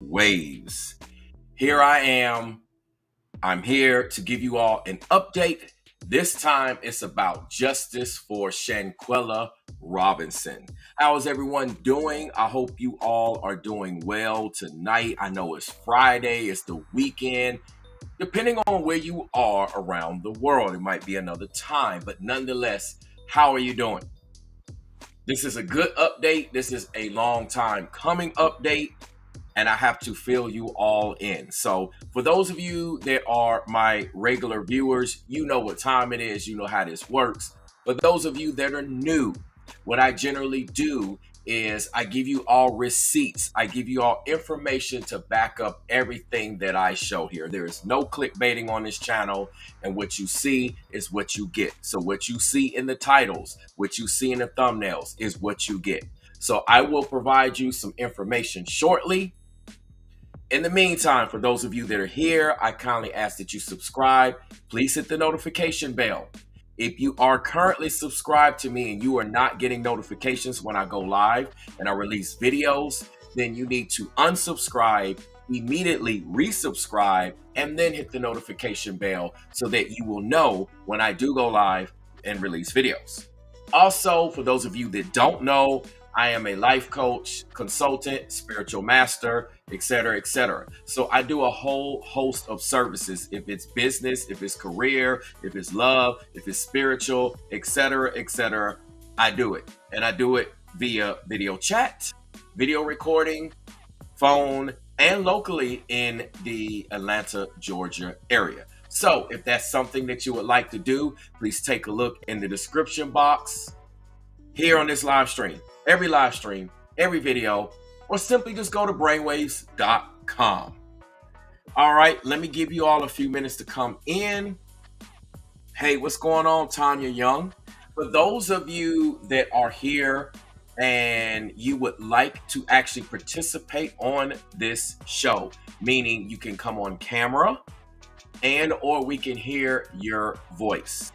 waves. Here I am. I'm here to give you all an update. This time it's about justice for Shanquella Robinson. How is everyone doing? I hope you all are doing well tonight. I know it's Friday, it's the weekend. Depending on where you are around the world, it might be another time, but nonetheless, how are you doing? This is a good update. This is a long time coming update, and I have to fill you all in. So for those of you that are my regular viewers, you know what time it is, you know how this works. For those of you that are new, what I generally do is I give you all receipts. I give you all information to back up everything that I show here. There is no clickbaiting on this channel, and what you see is what you get. So what you see in the titles, what you see in the thumbnails is what you get. So I will provide you some information shortly. In the meantime, for those of you that are here, I kindly ask that you subscribe. Please hit the notification bell. If you are currently subscribed to me and you are not getting notifications when I go live and I release videos, then you need to unsubscribe, immediately resubscribe, and then hit the notification bell so that you will know when I do go live and release videos. Also, for those of you that don't know, I am a life coach, consultant, spiritual master, etc., etc. So I do a whole host of services. If it's business, if it's career, if it's love, if it's spiritual, etc., etc., I do it. And I do it via video chat, video recording, phone, and locally in the Atlanta, Georgia area. So if that's something that you would like to do, please take a look in the description box here on this live stream. Every live stream, every video, or simply just go to brainwaves.com. All right, let me give you all a few minutes to come in. Hey, what's going on, Tanya Young? For those of you that are here and you would like to actually participate on this show, meaning you can come on camera and or we can hear your voice,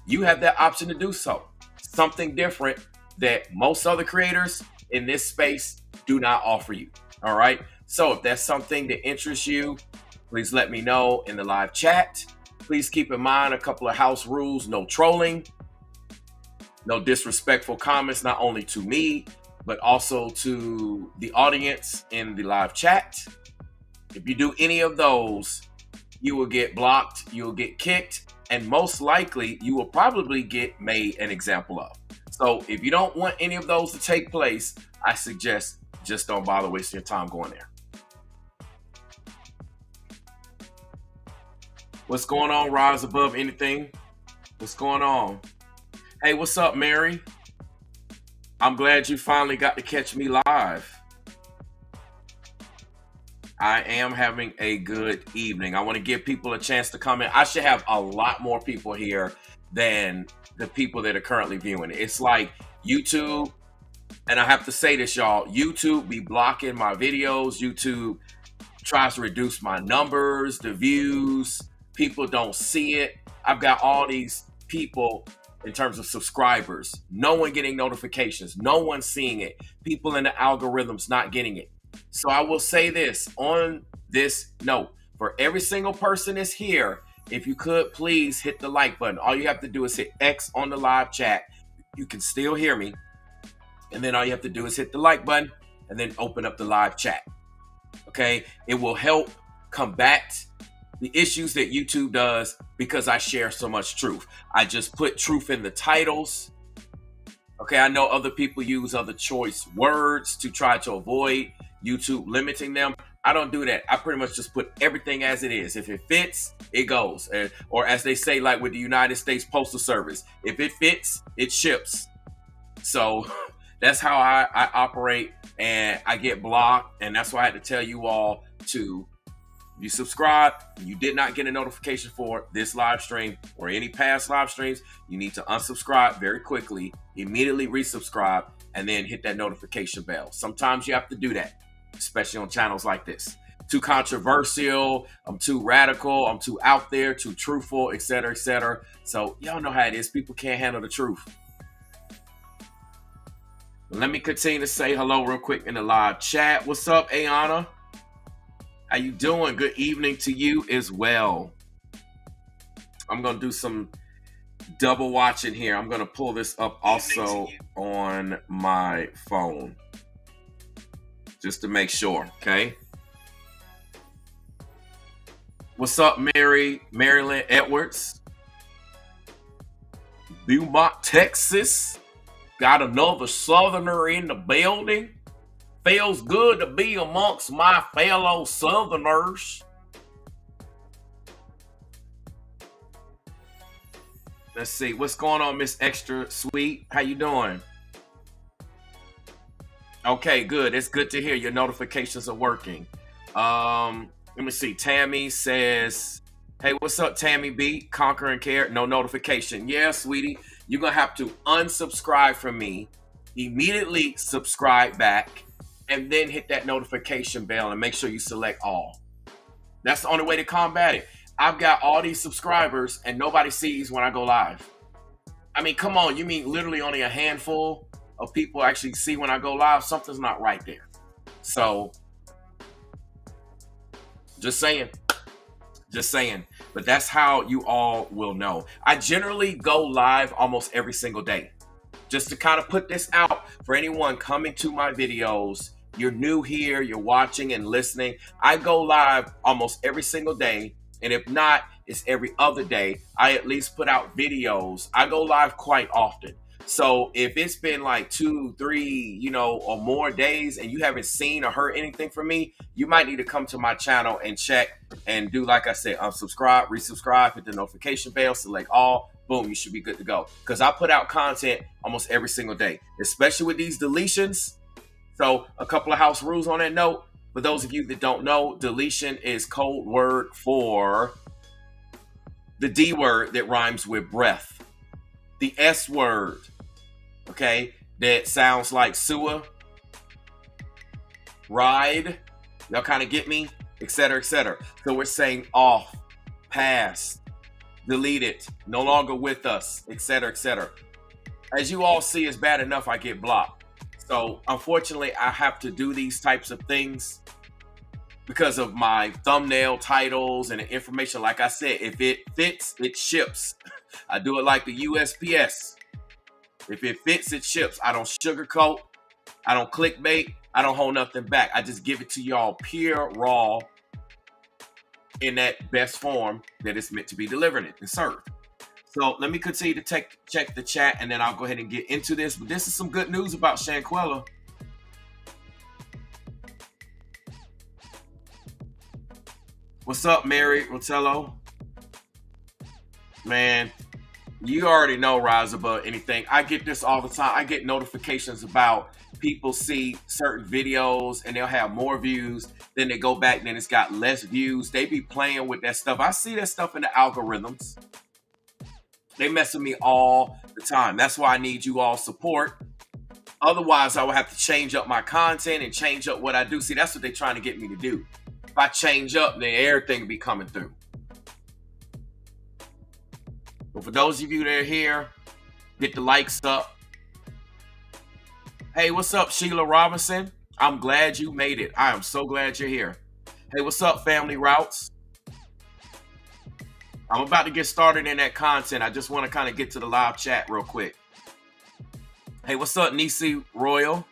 you have that option to do so. Something different that most other creators in this space do not offer you. All right. So if that's something that interests you, please let me know in the live chat. Please keep in mind a couple of house rules: no trolling, no disrespectful comments, not only to me, but also to the audience in the live chat. If you do any of those, you will get blocked, you'll get kicked, and most likely you will probably get made an example of. So if you don't want any of those to take place, I suggest just don't bother wasting your time going there. What's going on, Rise Above Anything? What's going on? Hey, what's up, Mary? I'm glad you finally got to catch me live. I am having a good evening. I want to give people a chance to come in. I should have a lot more people here than the people that are currently viewing it. It's like YouTube, and I have to say this, y'all, YouTube be blocking my videos. YouTube tries to reduce my numbers, the views. People don't see it. I've got all these people in terms of subscribers, no one getting notifications, no one seeing it, people in the algorithms not getting it. So I will say this on this note, for every single person that's here, if you could please hit the like button. All you have to do is hit X on the live chat. You can still hear me. And then all you have to do is hit the like button and then open up the live chat. Okay? It will help combat the issues that YouTube does because I share so much truth. I just put truth in the titles. Okay, I know other people use other choice words to try to avoid YouTube limiting them. I don't do that. I pretty much just put everything as it is. If it fits, it goes. Or as they say, like with the United States Postal Service, if it fits, it ships. So that's how I operate, and I get blocked. And that's why I had to tell you all to, if you subscribe, you did not get a notification for this live stream or any past live streams, you need to unsubscribe very quickly, immediately resubscribe, and then hit that notification bell. Sometimes you have to do that, especially on channels like this. Too controversial, I'm too radical, I'm too out there, too truthful, etc., etc. So y'all know how it is. People can't handle the truth. Let me continue to say hello real quick in the live chat. What's up, Ayana? How you doing? Good evening to you as well. I'm gonna do some double watching here. I'm gonna pull this up also on my phone just to make sure. Okay. What's up, Marilyn Edwards? Beaumont, Texas. Got another Southerner in the building. Feels good to be amongst my fellow Southerners. Let's see. What's going on, Miss Extra Sweet? How you doing? Okay, good. It's good to hear your notifications are working. Let me see. Tammy says, hey, what's up, Tammy B? Conquer and Care. No notification. Yeah, sweetie. You're going to have to unsubscribe from me, immediately subscribe back, and then hit that notification bell and make sure you select all. That's the only way to combat it. I've got all these subscribers and nobody sees when I go live. I mean, come on. You mean literally only a handful of people actually see when I go live? Something's not right there. So, just saying. But that's how you all will know. I generally go live almost every single day. Just to kind of put this out for anyone coming to my videos. You're new here, you're watching and listening. I go live almost every single day. And if not, it's every other day. I at least put out videos. I go live quite often. So if it's been like 2, 3, or more days and you haven't seen or heard anything from me, you might need to come to my channel and check and do, like I said, unsubscribe, resubscribe, hit the notification bell, select all, boom, you should be good to go. Because I put out content almost every single day, especially with these deletions. So a couple of house rules on that note. For those of you that don't know, deletion is code word for the D word that rhymes with breath. The S word, okay, that sounds like sewer, ride, y'all kind of get me, etc., etc. So we're saying off, past, deleted, no longer with us, etc., etc. As you all see, it's bad enough I get blocked. So unfortunately, I have to do these types of things because of my thumbnail titles and the information. Like I said, if it fits, it ships. I do it like the USPS. If it fits, it ships. I don't sugarcoat. I don't clickbait. I don't hold nothing back. I just give it to y'all pure, raw, in that best form that it's meant to be delivered and served. So let me continue to check the chat, and then I'll go ahead and get into this. But this is some good news about Shanquella. What's up, Mary Rotello? Man, you already know, Rise Above Anything. I get this all the time. I get notifications about people see certain videos and they'll have more views. Then they go back, then it's got less views. They be playing with that stuff. I see that stuff in the algorithms. They mess with me all the time. That's why I need you all support. Otherwise, I would have to change up my content and change up what I do. See, that's what they're trying to get me to do. If I change up, then everything will be coming through. But for those of you that are here, get the likes up. Hey, what's up, Sheila Robinson? I'm glad you made it. I am so glad you're here. Hey, what's up, Family Routes? I'm about to get started in that content. I just want to kind of get to the live chat real quick. Hey, what's up, Nisi Royal?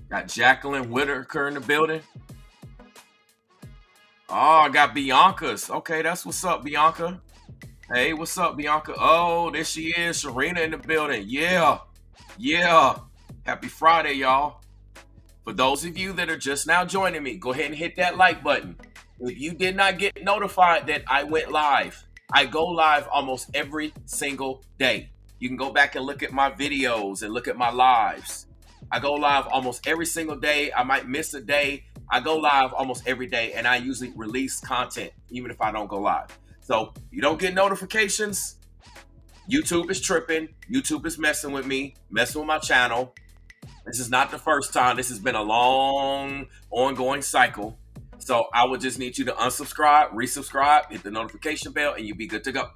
Got Jacqueline Whitaker in the building. Oh, I got Bianca's. Okay, that's what's up, Bianca. Hey, what's up, Bianca? Oh, there she is. Sharina in the building. Yeah. Happy Friday, y'all. For those of you that are just now joining me, go ahead and hit that like button. If you did not get notified that I went live, I go live almost every single day. You can go back and look at my videos and look at my lives. I go live almost every single day. I might miss a day. I go live almost every day, and I usually release content even if I don't go live. So you don't get notifications. YouTube is tripping. YouTube is messing with me, messing with my channel. This is not the first time. This has been a long, ongoing cycle. So I would just need you to unsubscribe, resubscribe, hit the notification bell, and you'll be good to go.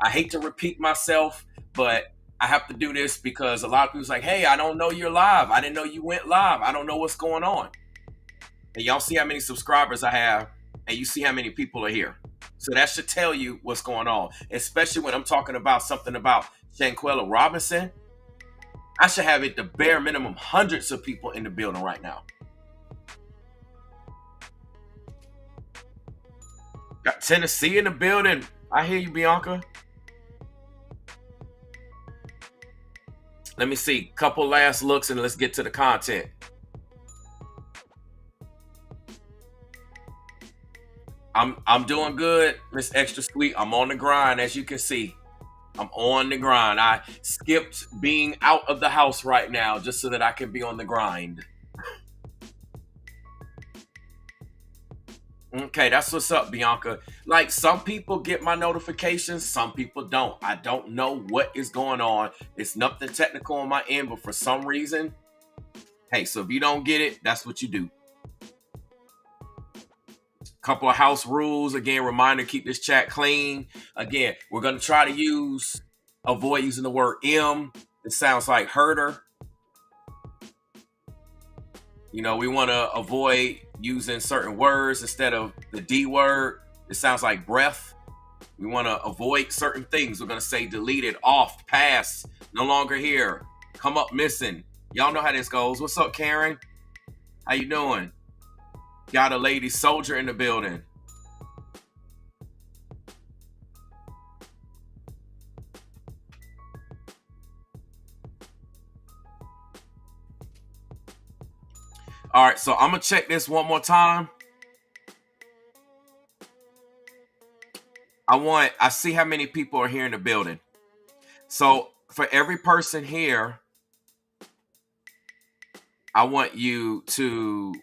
I hate to repeat myself, but I have to do this because a lot of people's like, hey, I don't know you're live. I didn't know you went live. I don't know what's going on. And y'all see how many subscribers I have, and you see how many people are here. So that should tell you what's going on, especially when I'm talking about something about Shanquella Robinson. I should have it the bare minimum hundreds of people in the building right now. Got Tennessee in the building. I hear you, Bianca. Let me see. Couple last looks and let's get to the content. I'm doing good, Miss Extra Sweet. I'm on the grind, as you can see. I'm on the grind. I skipped being out of the house right now just so that I can be on the grind. Okay, that's what's up, Bianca. Like, some people get my notifications, some people don't. I don't know what is going on. It's nothing technical on my end, but for some reason, hey, so if you don't get it, that's what you do. Couple of house rules. Again, reminder, keep this chat clean. Again, we're going to try to avoid using the word M. It sounds like herder. You know, we want to avoid using certain words instead of the D word. It sounds like breath. We want to avoid certain things. We're going to say deleted, off, pass, no longer here, come up missing. Y'all know how this goes. What's up, Karen? How you doing? Got a lady soldier in the building. All right, so I'm going to check this one more time. I see how many people are here in the building. So for every person here, I want you to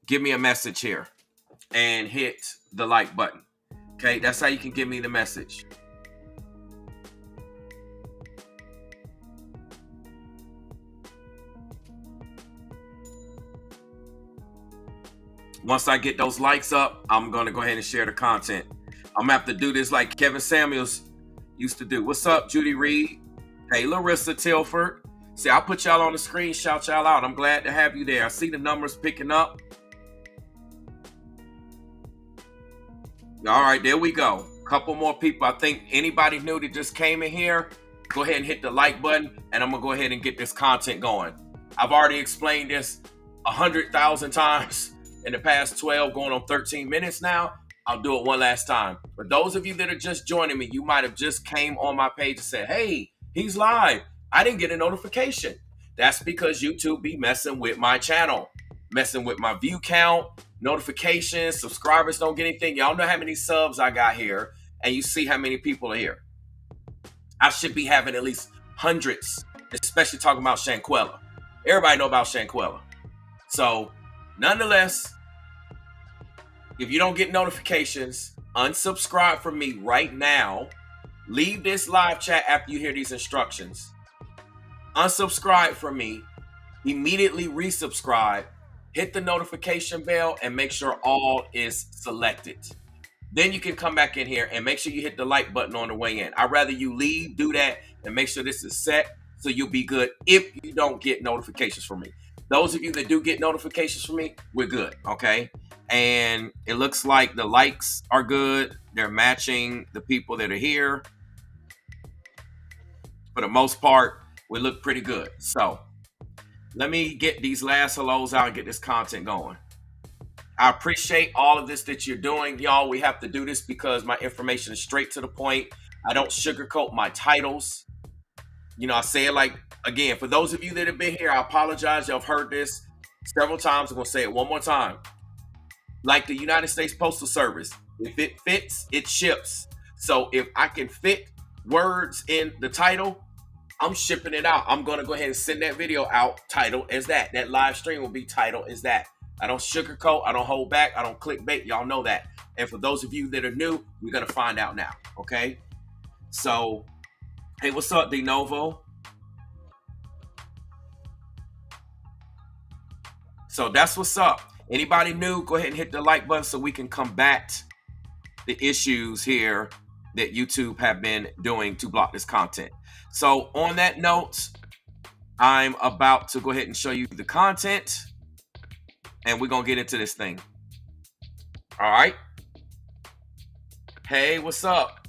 give me a message here and hit the like button. Okay, that's how you can give me the message. Once I get those likes up, I'm going to go ahead and share the content. I'm going to have to do this like Kevin Samuels used to do. What's up, Judy Reed? Hey, Larissa Tilford. See, I'll put y'all on the screen, shout y'all out. I'm glad to have you there. I see the numbers picking up. All right, there we go. Couple more people. I think anybody new that just came in here, go ahead and hit the like button, and I'm going to go ahead and get this content going. I've already explained this 100,000 times in the past 12, going on 13 minutes now. I'll do it one last time. For those of you that are just joining me, you might have just came on my page and said, hey, he's live. I didn't get a notification. That's because YouTube be messing with my channel, messing with my view count, notifications, subscribers don't get anything. Y'all know how many subs I got here, and you see how many people are here. I should be having at least hundreds, especially talking about Shanquella. Everybody know about Shanquella. So, nonetheless, if you don't get notifications, unsubscribe from me right now. Leave this live chat after you hear these instructions. Unsubscribe from me. Immediately resubscribe. Hit the notification bell and make sure all is selected. Then you can come back in here and make sure you hit the like button on the way in. I'd rather you leave, do that, and make sure this is set so you'll be good if you don't get notifications from me. Those of you that do get notifications from me, we're good, okay? And it looks like the likes are good. They're matching the people that are here. For the most part, we look pretty good. So let me get these last hellos out and get this content going. I appreciate all of this that you're doing, y'all. We have to do this because my information is straight to the point. I don't sugarcoat my titles. You know, I say it like, again, for those of you that have been here, I apologize. Y'all have heard this several times. I'm going to say it one more time. Like the United States Postal Service, if it fits, it ships. So if I can fit words in the title, I'm shipping it out. I'm going to go ahead and send that video out, title as that. That live stream will be titled as that. I don't sugarcoat. I don't hold back. I don't clickbait. Y'all know that. And for those of you that are new, we're going to find out now. Okay. So, hey, what's up, De Novo? So that's what's up. Anybody new, go ahead and hit the like button so we can combat the issues here that YouTube have been doing to block this content. So on that note, I'm about to go ahead and show you the content, and we're going to get into this thing. All right. Hey, what's up?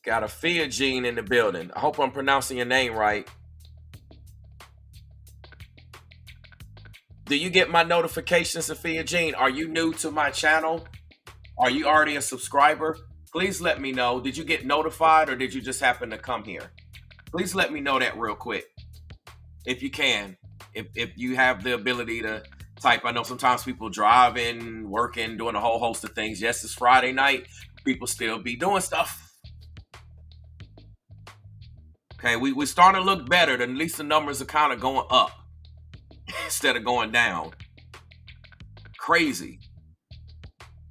Got a Fia Gene in the building. I hope I'm pronouncing your name right. Do you get my notifications, Sophia Jean? Are you new to my channel? Are you already a subscriber? Please let me know. Did you get notified or did you just happen to come here? Please let me know that real quick. If you can. If you have the ability to type. I know sometimes people driving, working, doing a whole host of things. Yes, it's Friday night. People still be doing stuff. Okay, we're starting to look better. At least the numbers are kind of going up instead of going down. Crazy.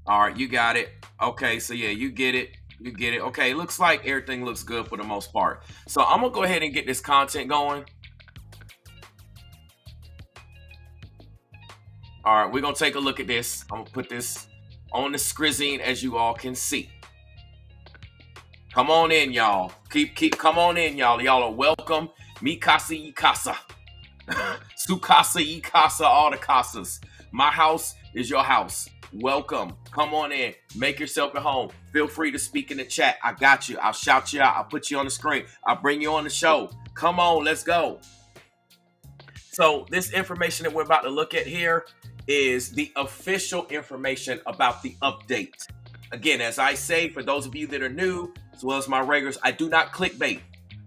All right, you got it. Okay, so yeah, you get it. You get it. Okay, looks like everything looks good for the most part. So I'm going to go ahead and get this content going. All right, we're going to take a look at this. I'm going to put this on the screen as you all can see. Come on in, y'all. Come on in, y'all. Y'all are welcome. Mi casa y casa. Su casa y casa, all the casas. My house is your house. Welcome. Come on in. Make yourself at home. Feel free to speak in the chat. I got you. I'll shout you out. I'll put you on the screen. I'll bring you on the show. Come on, let's go. So this information that we're about to look at here is the official information about the update. Again, as I say, for those of you that are new, as well as my regulars, I do not clickbait.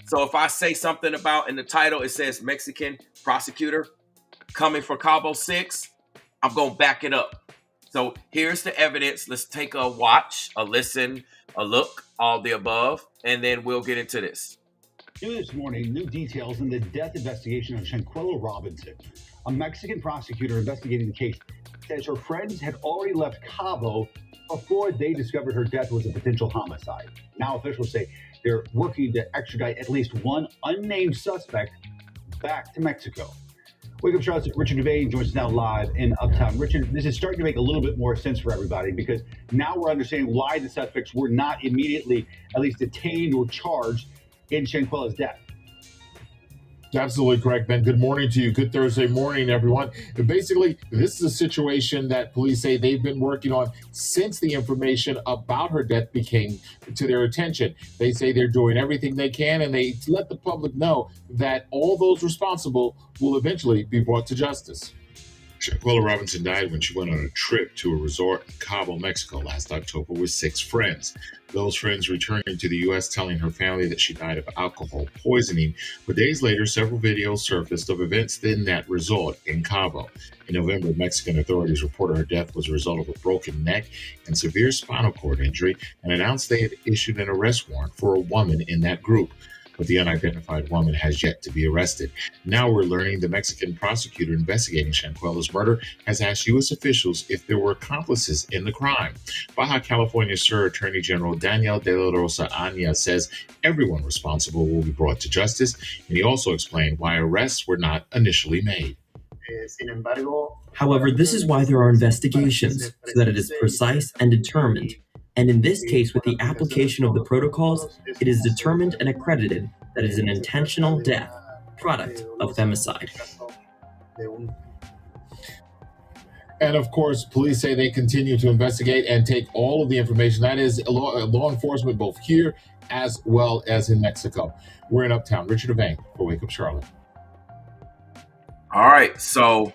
So if I say something about in the title, it says Mexican prosecutor coming for Cabo 6, I'm going to back it up. So here's the evidence. Let's take a watch, a listen, a look, all the above, and then we'll get into this. New this morning, new details in the death investigation of Shanquella Robinson. A Mexican prosecutor investigating the case says her friends had already left Cabo before they discovered her death was a potential homicide. Now officials say they're working to extradite at least one unnamed suspect back to Mexico. Wake Up Charlotte's Richard Devane joins us now live in Uptown. Richard, this is starting to make a little bit more sense for everybody because now we're understanding why the suspects were not immediately at least detained or charged in Shanquella's death. Absolutely correct, Ben. Good morning to you. Good Thursday morning, everyone. Basically, this is a situation that police say they've been working on since the information about her death became to their attention. They say they're doing everything they can, and they let the public know that all those responsible will eventually be brought to justice. Shanquella Robinson died when she went on a trip to a resort in Cabo, Mexico last October with 6 friends. Those friends returning to the U.S. telling her family that she died of alcohol poisoning. But days later, several videos surfaced of events in that resort in Cabo. In November, Mexican authorities reported her death was a result of a broken neck and severe spinal cord injury and announced they had issued an arrest warrant for a woman in that group. But the unidentified woman has yet to be arrested. Now we're learning the Mexican prosecutor investigating Shanquella's murder has asked U.S. officials if there were accomplices in the crime. Baja California Sur Attorney General Daniel de la Rosa Anya says everyone responsible will be brought to justice, and he also explained why arrests were not initially made. However, this is why there are investigations, so that it is precise and determined. And in this case, with the application of the protocols, it is determined and accredited that it is an intentional death, product of femicide. And of course, police say they continue to investigate and take all of the information. That is law enforcement, both here as well as in Mexico. We're in Uptown. Richard Devane for Wake Up Charlotte. All right, so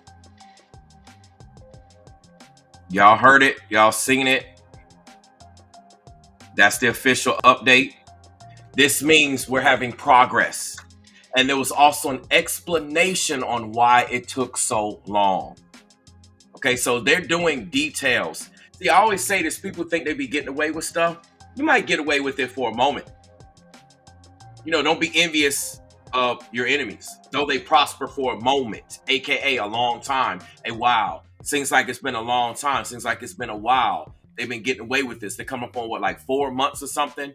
y'all heard it. Y'all seen it. That's the official update. This means we're having progress. And there was also an explanation on why it took so long. Okay, so they're doing details. See, I always say this, people think they be getting away with stuff. You might get away with it for a moment. You know, don't be envious of your enemies, though they prosper for a moment, aka a long time, a while. Seems like it's been a long time. Seems like it's been a while. They've been getting away with this. They come up on what, like 4 months or something?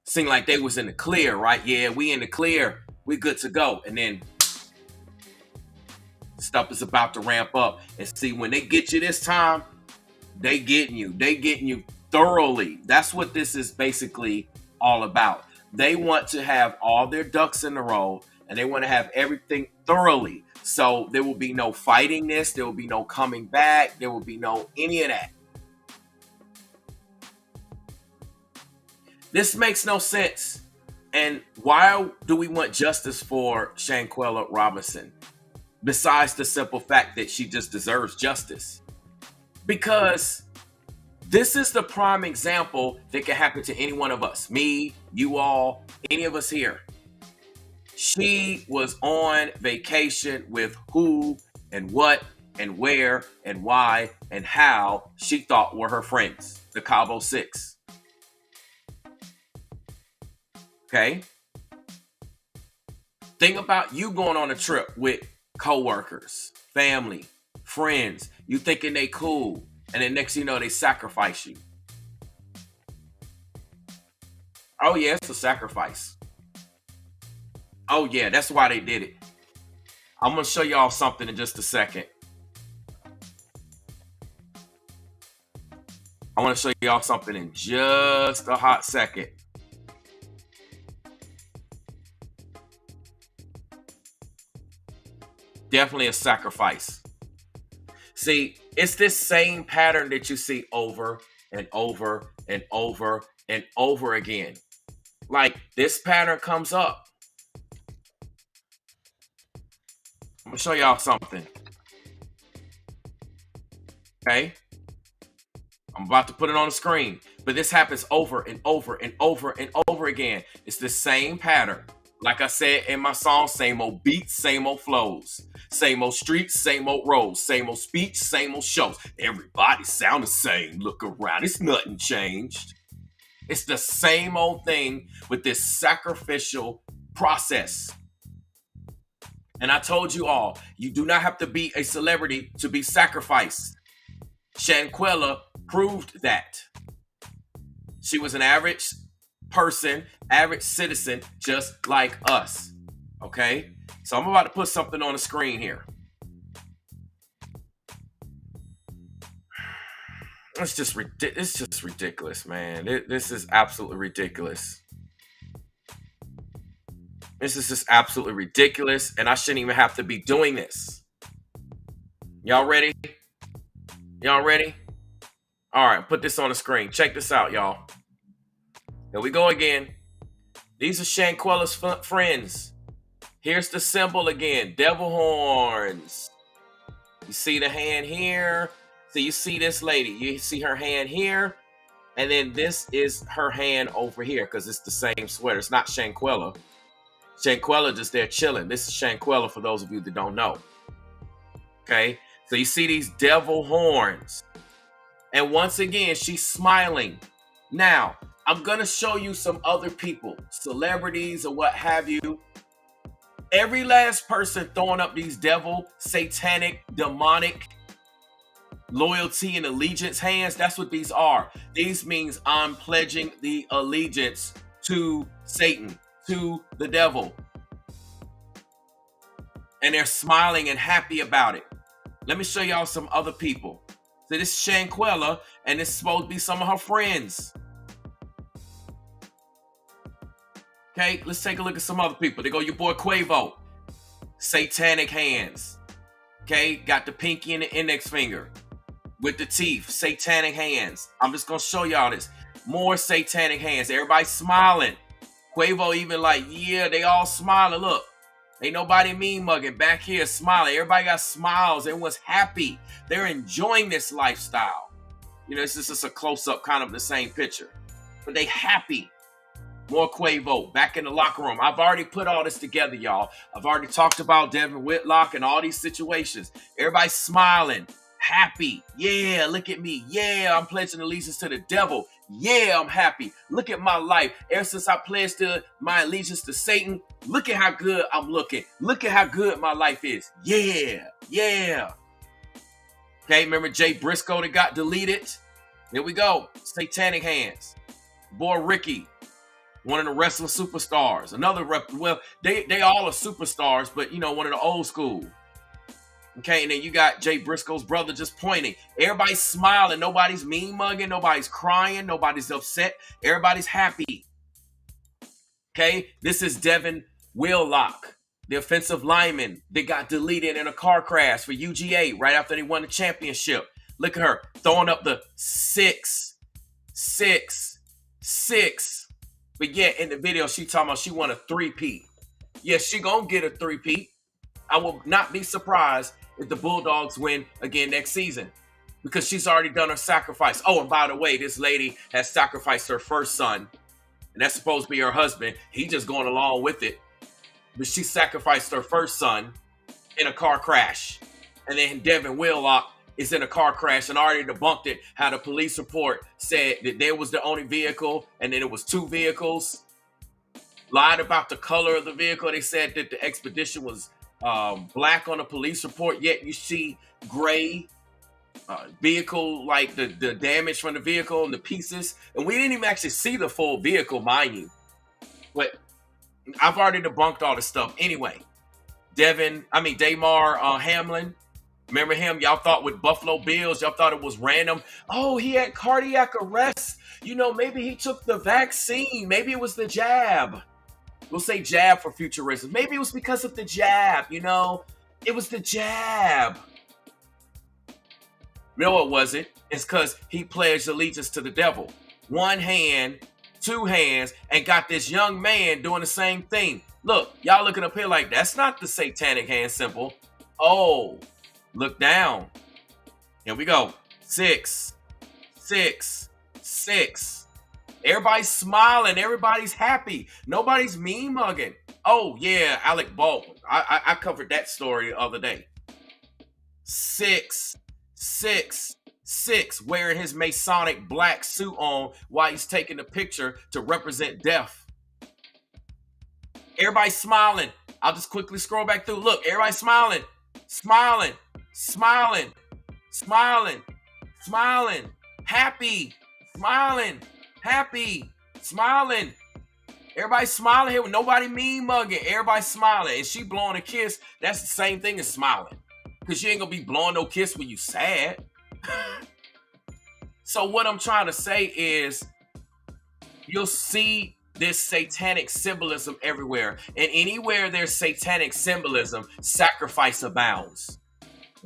Seemed like they was in the clear, right? Yeah, we in the clear. We good to go. And then stuff is about to ramp up. And see, when they get you this time, They getting you. They getting you thoroughly. That's what this is basically all about. They want to have all their ducks in a row, and they want to have everything thoroughly. So there will be no fighting this. There will be no coming back. There will be no any of that. This makes no sense. And why do we want justice for Shanquella Robinson? Besides the simple fact that she just deserves justice. Because this is the prime example that can happen to any one of us. Me, you all, any of us here. She was on vacation with who and what and where and why and how she thought were her friends. The Cabo Six. Okay? Think about you going on a trip with coworkers, family, friends. You thinking they cool, and then next thing you know, they sacrifice you. Oh yeah, it's a sacrifice. Oh yeah, that's why they did it. I'm gonna show y'all something in just a second. I want to show y'all something in just a hot second. Definitely a sacrifice. See, it's this same pattern that you see over and over and over and over again. Like this pattern comes up. I'm gonna show y'all something. Okay? I'm about to put it on the screen, but this happens over and over and over and over again. It's the same pattern. Like I said in my song, same old beats, same old flows. Same old streets, same old roads, same old speech, same old shows. Everybody sound the same. Look around, it's nothing changed. It's the same old thing with this sacrificial process. And I told you all, you do not have to be a celebrity to be sacrificed. Shanquella proved that. She was an average person, average citizen, just like us. Okay? So I'm about to put something on the screen here. It's just ridiculous, man. This is absolutely ridiculous. This is just absolutely ridiculous, and I shouldn't even have to be doing this. Y'all ready? Y'all ready? All right, put this on the screen. Check this out, y'all. Here we go again. These are Shanquella's friends. Here's the symbol again, devil horns. You see the hand here. So you see this lady. You see her hand here. And then this is her hand over here because it's the same sweater. It's not Shanquella. Shanquella just there chilling. This is Shanquella for those of you that don't know. Okay? So you see these devil horns. And once again, she's smiling. Now, I'm going to show you some other people, celebrities or what have you. Every last person throwing up these devil, satanic, demonic, loyalty and allegiance hands, that's what these are. These means I'm pledging the allegiance to Satan, to the devil. And they're smiling and happy about it. Let me show y'all some other people. So this is Shanquella, and it's supposed to be some of her friends. Okay, let's take a look at some other people. There go your boy Quavo. Satanic hands. Okay, got the pinky and the index finger. With the teeth, satanic hands. I'm just going to show y'all this. More satanic hands. Everybody smiling. Quavo even like, yeah, they all smiling. Look, ain't nobody mean mugging. Back here smiling. Everybody got smiles. Everyone's happy. They're enjoying this lifestyle. You know, this is just a close-up kind of the same picture. But they happy. More Quavo back in the locker room. I've already put all this together, y'all. I've already talked about Devin Whitlock and all these situations. Everybody smiling, happy. Yeah, look at me. Yeah, I'm pledging allegiance to the devil. Yeah, I'm happy. Look at my life. Ever since I pledged my allegiance to Satan, look at how good I'm looking. Look at how good my life is. Yeah, yeah. Okay, remember Jay Briscoe that got deleted? Here we go. Satanic hands. Boy Ricky. One of the wrestling superstars. Another well, they all are superstars, but you know, one of the old school. Okay, and then you got Jay Briscoe's brother just pointing. Everybody's smiling. Nobody's mean mugging. Nobody's crying. Nobody's upset. Everybody's happy. Okay, this is Devin Willock, the offensive lineman that got deleted in a car crash for UGA right after they won the championship. Look at her throwing up the 6, 6, 6. But yet in the video, she talking about she won a 3-peat. Yes, she gonna get a 3-peat. I will not be surprised if the Bulldogs win again next season because she's already done her sacrifice. Oh, and by the way, this lady has sacrificed her first son, and that's supposed to be her husband. He just going along with it. But she sacrificed her first son in a car crash. And then Devin Willock is in a car crash and already debunked it, how the police report said that there was the only vehicle and then it was 2 vehicles. Lied about the color of the vehicle. They said that the Expedition was black on the police report, yet you see gray vehicle, like the damage from the vehicle and the pieces. And we didn't even actually see the full vehicle, mind you. But I've already debunked all this stuff. Anyway, Damar Hamlin, remember him? Y'all thought with Buffalo Bills, y'all thought it was random. Oh, he had cardiac arrest. You know, maybe he took the vaccine. Maybe it was the jab. We'll say jab for futurism. Maybe it was because of the jab, you know? It was the jab. No, it wasn't. It's because he pledged allegiance to the devil. 1 hand, 2 hands, and got this young man doing the same thing. Look, y'all looking up here like, that's not the satanic hand symbol. Oh, look down. Here we go. 6, 6, 6. Everybody's smiling. Everybody's happy. Nobody's mean mugging. Oh, yeah, Alec Baldwin. I covered that story the other day. 6, 6, 6, wearing his Masonic black suit on while he's taking the picture to represent death. Everybody's smiling. I'll just quickly scroll back through. Look, everybody's smiling. Smiling. Smiling. Smiling. Smiling. Happy. Smiling. Happy, smiling. Everybody smiling here with nobody mean mugging. Everybody smiling. And she blowing a kiss, that's the same thing as smiling. Because you ain't going to be blowing no kiss when you sad. So what I'm trying to say is you'll see this satanic symbolism everywhere. And anywhere there's satanic symbolism, sacrifice abounds.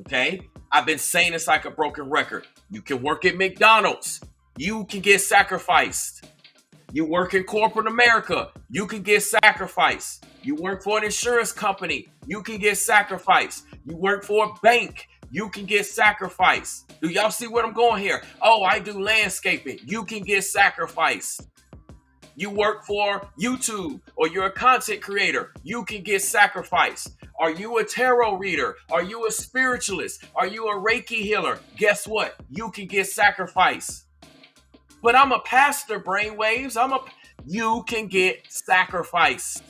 Okay? I've been saying this like a broken record. You can work at McDonald's. You can get sacrificed. You work in corporate America, you can get sacrificed. You work for an insurance company, you can get sacrificed. You work for a bank, you can get sacrificed. Do y'all see where I'm going here? Oh, I do landscaping, you can get sacrificed. You work for YouTube or you're a content creator, you can get sacrificed. Are you a tarot reader? Are you a spiritualist? Are you a Reiki healer? Guess what? You can get sacrificed. But I'm a pastor, brainwaves. You can get sacrificed.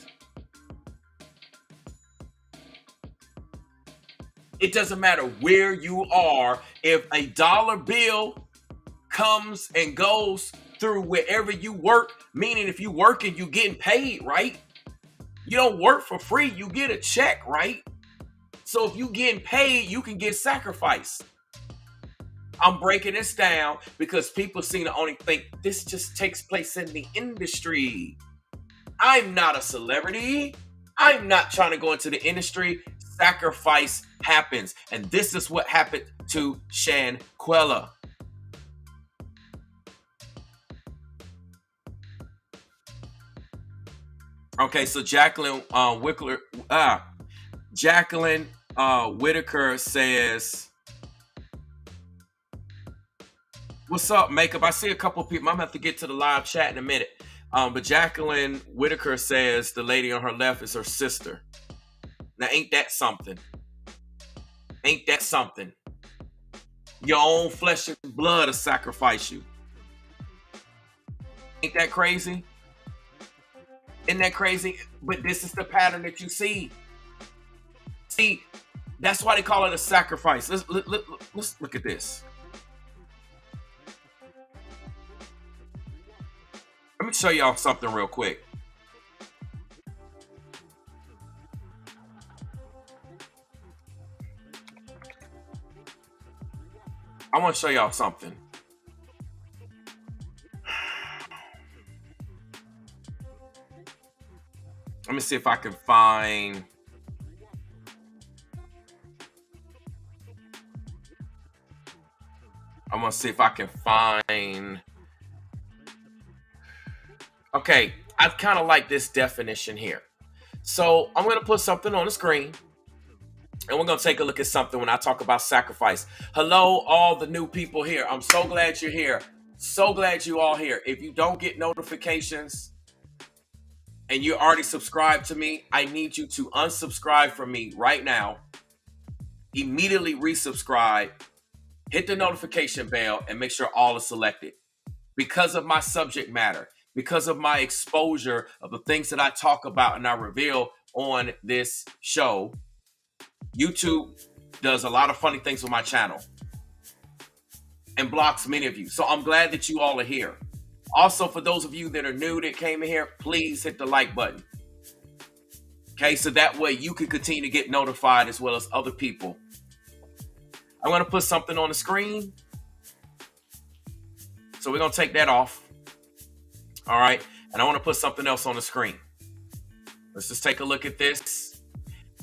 It doesn't matter where you are. If a dollar bill comes and goes through wherever you work, meaning if you working, you getting paid, right? You don't work for free, you get a check, right? So if you getting paid, you can get sacrificed. I'm breaking this down because people seem to only think this just takes place in the industry. I'm not a celebrity. I'm not trying to go into the industry. Sacrifice happens. And this is what happened to Shanquella. Okay, so Jacqueline Whitaker says, what's up, Makeup? I see a couple of people. I'm going to have to get to the live chat in a minute. But Jacqueline Whitaker says the lady on her left is her sister. Now, ain't that something? Ain't that something? Your own flesh and blood will sacrifice you. Ain't that crazy? Isn't that crazy? But this is the pattern that you see. See, that's why they call it a sacrifice. Let's look at this. Let me show y'all something real quick. I want to show y'all something. Let me see if I can find. I'm going to see if I can find. Okay, I kind of like this definition here. So I'm going to put something on the screen. And we're going to take a look at something when I talk about sacrifice. Hello, all the new people here. I'm so glad you're here. So glad you all here. If you don't get notifications and you're already subscribed to me, I need you to unsubscribe from me right now. Immediately resubscribe. Hit the notification bell and make sure all is selected. Because of my subject matter, because of my exposure of the things that I talk about and I reveal on this show, YouTube does a lot of funny things with my channel and blocks many of you. So I'm glad that you all are here. Also, for those of you that are new that came in here, please hit the like button. Okay, so that way you can continue to get notified as well as other people. I'm going to put something on the screen. So we're going to take that off. All right. And I want to put something else on the screen. Let's just take a look at this.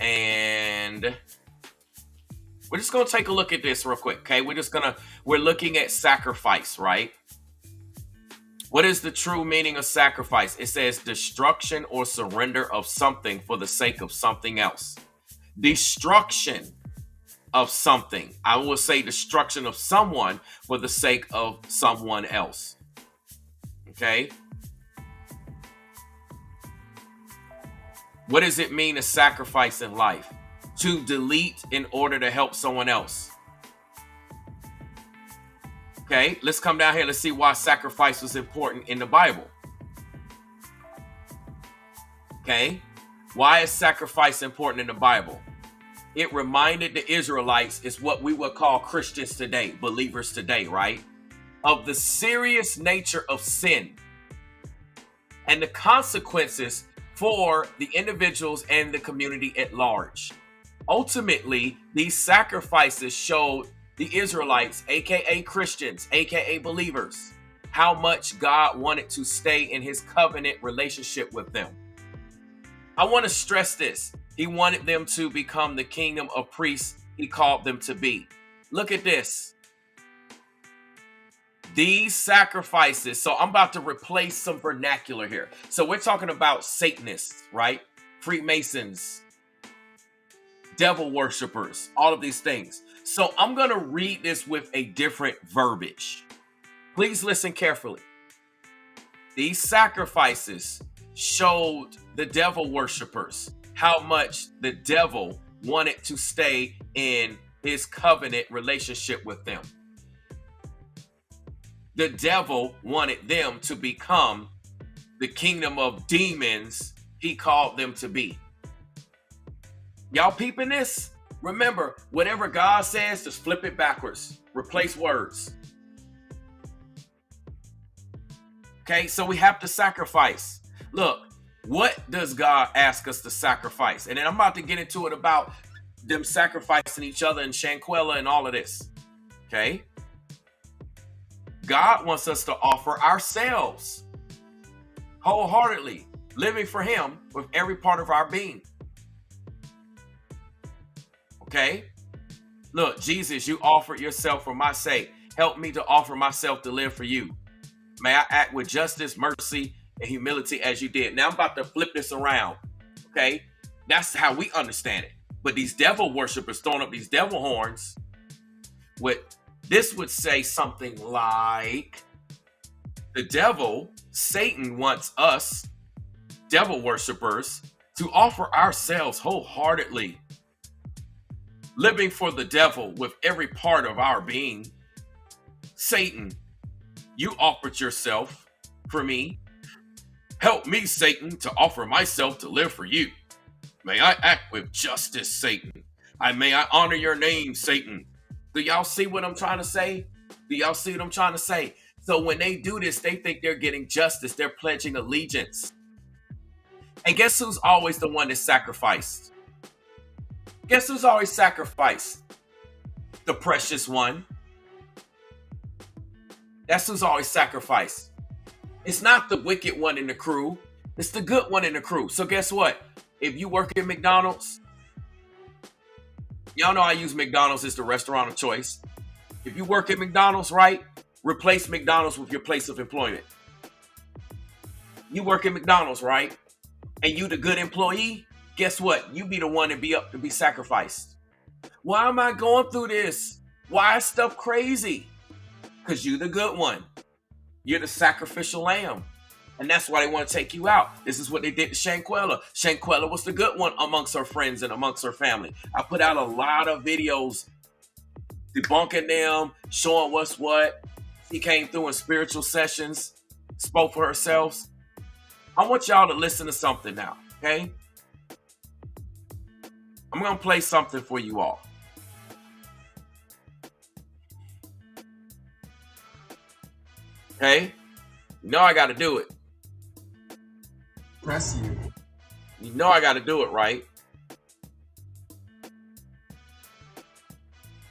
And we're just going to take a look at this real quick. Okay. We're looking at sacrifice, right? What is the true meaning of sacrifice? It says destruction or surrender of something for the sake of something else. Destruction of something. I will say destruction of someone for the sake of someone else. Okay. What does it mean to sacrifice in life? To delete in order to help someone else. Okay, let's come down here. Let's see why sacrifice was important in the Bible. Okay, why is sacrifice important in the Bible? It reminded the Israelites, it's what we would call Christians today, believers today, right? Of the serious nature of sin and the consequences for the individuals and the community at large. Ultimately, these sacrifices showed the Israelites, aka Christians, aka believers, how much God wanted to stay in his covenant relationship with them. I want to stress this. He wanted them to become the kingdom of priests he called them to be. Look at this. These sacrifices. So I'm about to replace some vernacular here. So we're talking about Satanists, right? Freemasons, devil worshipers, all of these things. So I'm going to read this with a different verbiage. Please listen carefully. These sacrifices showed the devil worshipers how much the devil wanted to stay in his covenant relationship with them. The devil wanted them to become the kingdom of demons he called them to be. Y'all peeping this? Remember, whatever God says, just flip it backwards. Replace words. Okay, so we have to sacrifice. Look, what does God ask us to sacrifice? And then I'm about to get into it about them sacrificing each other and Shanquella and all of this. Okay? God wants us to offer ourselves wholeheartedly, living for him with every part of our being. Okay? Look, Jesus, you offered yourself for my sake. Help me to offer myself to live for you. May I act with justice, mercy, and humility as you did. Now I'm about to flip this around. Okay? That's how we understand it. But these devil worshipers throwing up these devil horns, this would say something like, the devil, Satan, wants us, devil worshipers, to offer ourselves wholeheartedly, living for the devil with every part of our being. Satan, you offered yourself for me. Help me, Satan, to offer myself to live for you. May I act with justice, Satan. May I honor your name, Satan. Do y'all see what I'm trying to say? Do y'all see what I'm trying to say? So when they do this, they think they're getting justice. They're pledging allegiance. And guess who's always the one that's sacrificed? Guess who's always sacrificed? The precious one. That's who's always sacrificed. It's not the wicked one in the crew. It's the good one in the crew. So guess what? If you work at McDonald's, y'all know I use McDonald's as the restaurant of choice. If you work at McDonald's, right, replace McDonald's with your place of employment. You work at McDonald's, right, and you the good employee, guess what? You be the one to be up to be sacrificed. Why am I going through this? Why is stuff crazy? Because you the good one. You're the sacrificial lamb. And that's why they want to take you out. This is what they did to Shanquella. Shanquella was the good one amongst her friends and amongst her family. I put out a lot of videos debunking them, showing what's what. She came through in spiritual sessions, spoke for herself. I want y'all to listen to something now, okay? I'm going to play something for you all. Okay? You know I got to do it. Press you. You know I got to do it, right?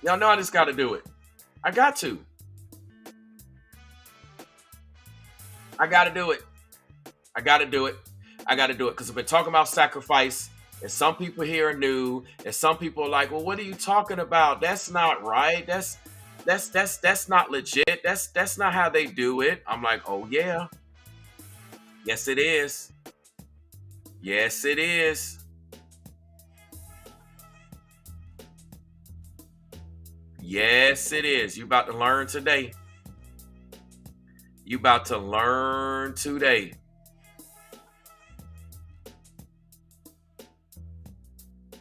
Y'all know I just got to do it. I got to. I got to do it. I got to do it. I got to do it because I've been talking about sacrifice, and some people here are new, and some people are like, "Well, what are you talking about? That's not right. That's not legit. That's not how they do it." I'm like, "Oh yeah. Yes, it is. Yes, it is. Yes, it is. You about to learn today. You about to learn today."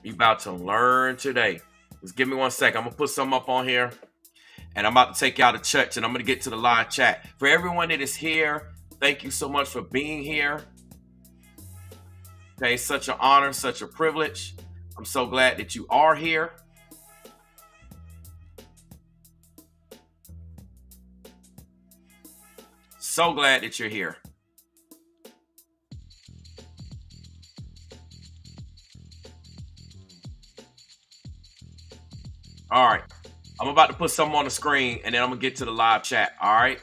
You about to learn today. Just give me 1 second. I'm going to put something up on here. And I'm about to take y'all to church. And I'm going to get to the live chat. For everyone that is here, thank you so much for being here. Okay, such an honor, such a privilege. I'm so glad that you are here. So glad that you're here. All right. I'm about to put something on the screen, and then I'm going to get to the live chat. All right.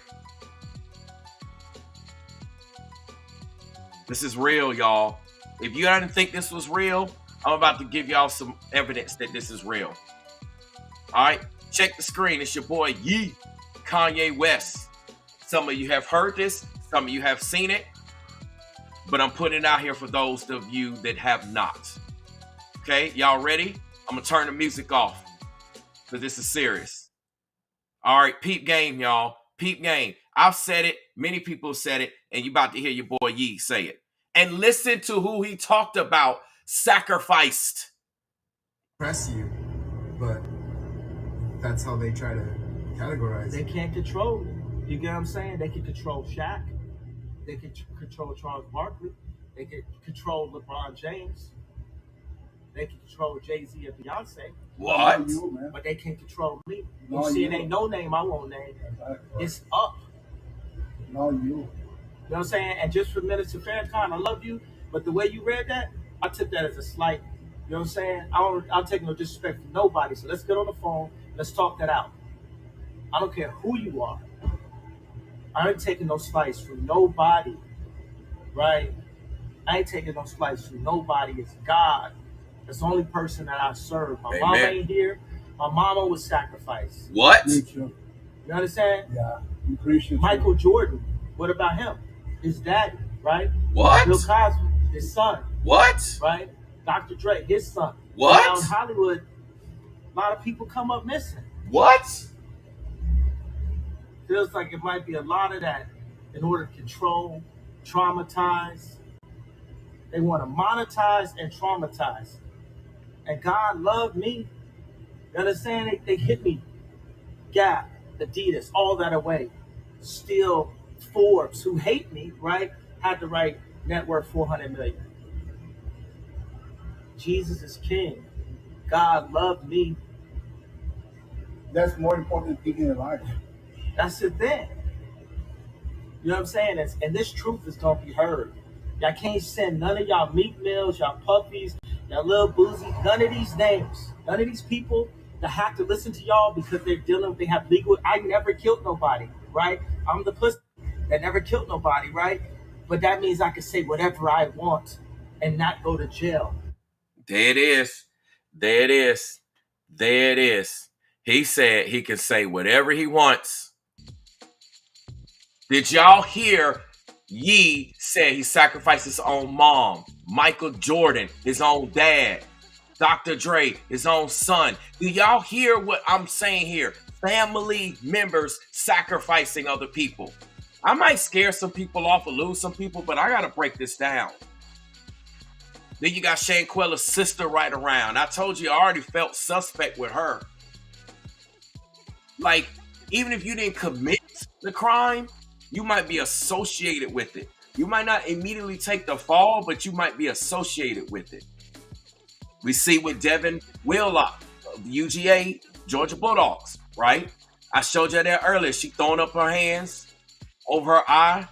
This is real, y'all. If you didn't think this was real, I'm about to give y'all some evidence that this is real. All right. Check the screen. It's your boy, Yee, Kanye West. Some of you have heard this. Some of you have seen it. But I'm putting it out here for those of you that have not. Okay. Y'all ready? I'm going to turn the music off. Because this is serious. All right, peep game, y'all. Peep game. I've said it. Many people said it. And you about to hear your boy Yee say it. And listen to who he talked about sacrificed. Press you. But that's how they try to categorize They it. can't control it. You get what I'm saying? They can control Shaq. They can control Charles Barkley. They can control LeBron James. They can control Jay-Z and Beyonce. What? But they can't control me. You see, it ain't no name I won't name. It's up. No, you. You know what I'm saying? And just for Minister Farrakhan, I love you, but the way you read that, I took that as a slight. You know what I'm saying? I'll take no disrespect from nobody. So let's get on the phone. Let's talk that out. I don't care who you are. I ain't taking no slice from nobody. Right? I ain't taking no slice from nobody. It's God. That's the only person that I serve. My mama ain't here. My mama was sacrificed. What? You understand? Yeah. You Christian. Michael Jordan. What about him? His daddy, right? What? Bill Cosby, his son, What? right? Dr. Dre, his son. What? Now in Hollywood, a lot of people come up missing. What? Feels like it might be a lot of that in order to control, traumatize. They want to monetize and traumatize. And God loved me. You understand? They hit me. Gap, Adidas, all that away. Still, Forbes, who hate me, right, had the right net worth 400 million. Jesus is king. God loved me. That's more important than thinking in life. That's the thing. You know what I'm saying? And this truth is going to be heard. Y'all can't send none of y'all Meek Mills, y'all Puppies, y'all Lil Boozy, none of these names, none of these people that have to listen to y'all because they have legal. I never killed nobody. right? I'm the pussy that never killed nobody, right? But that means I can say whatever I want and not go to jail. There it is. There it is. There it is. He said he can say whatever he wants. Did y'all hear Ye said he sacrificed his own mom, Michael Jordan, his own dad, Dr. Dre, his own son? Do y'all hear what I'm saying here? Family members sacrificing other people. I might scare some people off or lose some people, but I got to break this down. Then you got Shanquella's sister right around. I told you I already felt suspect with her. Like, even if you didn't commit the crime, you might be associated with it. You might not immediately take the fall, but you might be associated with it. We see with Devin Willock of the UGA, Georgia Bulldogs, right? I showed you that earlier. She throwing up her hands over her eye.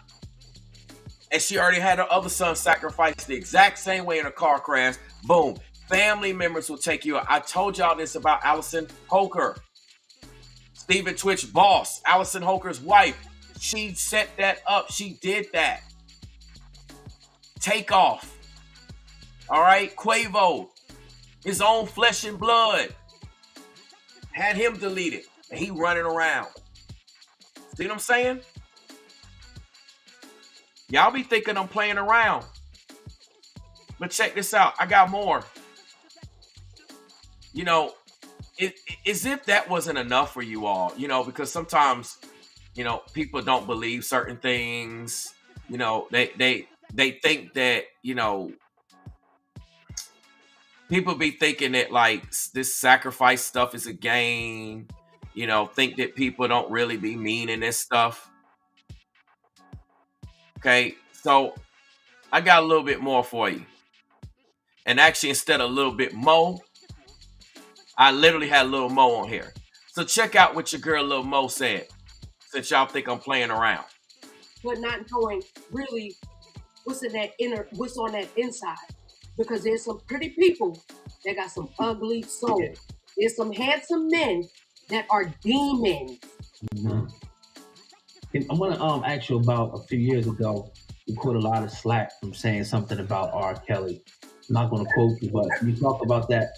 And she already had her other son sacrificed the exact same way in a car crash. Boom. Family members will take you out. I told y'all this about Allison Holker. Stephen Twitch boss, Allison Holker's wife. She set that up. She did that. Takeoff. All right. Quavo, his own flesh and blood, had him deleted. And he running around. See what I'm saying? Y'all be thinking I'm playing around. But check this out. I got more. You know, as if that wasn't enough for you all, you know, because sometimes, you know, people don't believe certain things. You know, they think that, you know, people be thinking that like this sacrifice stuff is a game, you know, think that people don't really be meaning this stuff. Okay, so I got a little bit more for you. And actually, instead of a little bit more, I literally had Lil Mo on here. So check out what your girl Lil Mo said, since y'all think I'm playing around. But not knowing really what's on that inside. Because there's some pretty people that got some ugly souls. There's some handsome men that are demons. Mm-hmm. I'm gonna ask you about a few years ago. You caught a lot of slack from saying something about R. Kelly. I'm not gonna quote you, but you talk about that.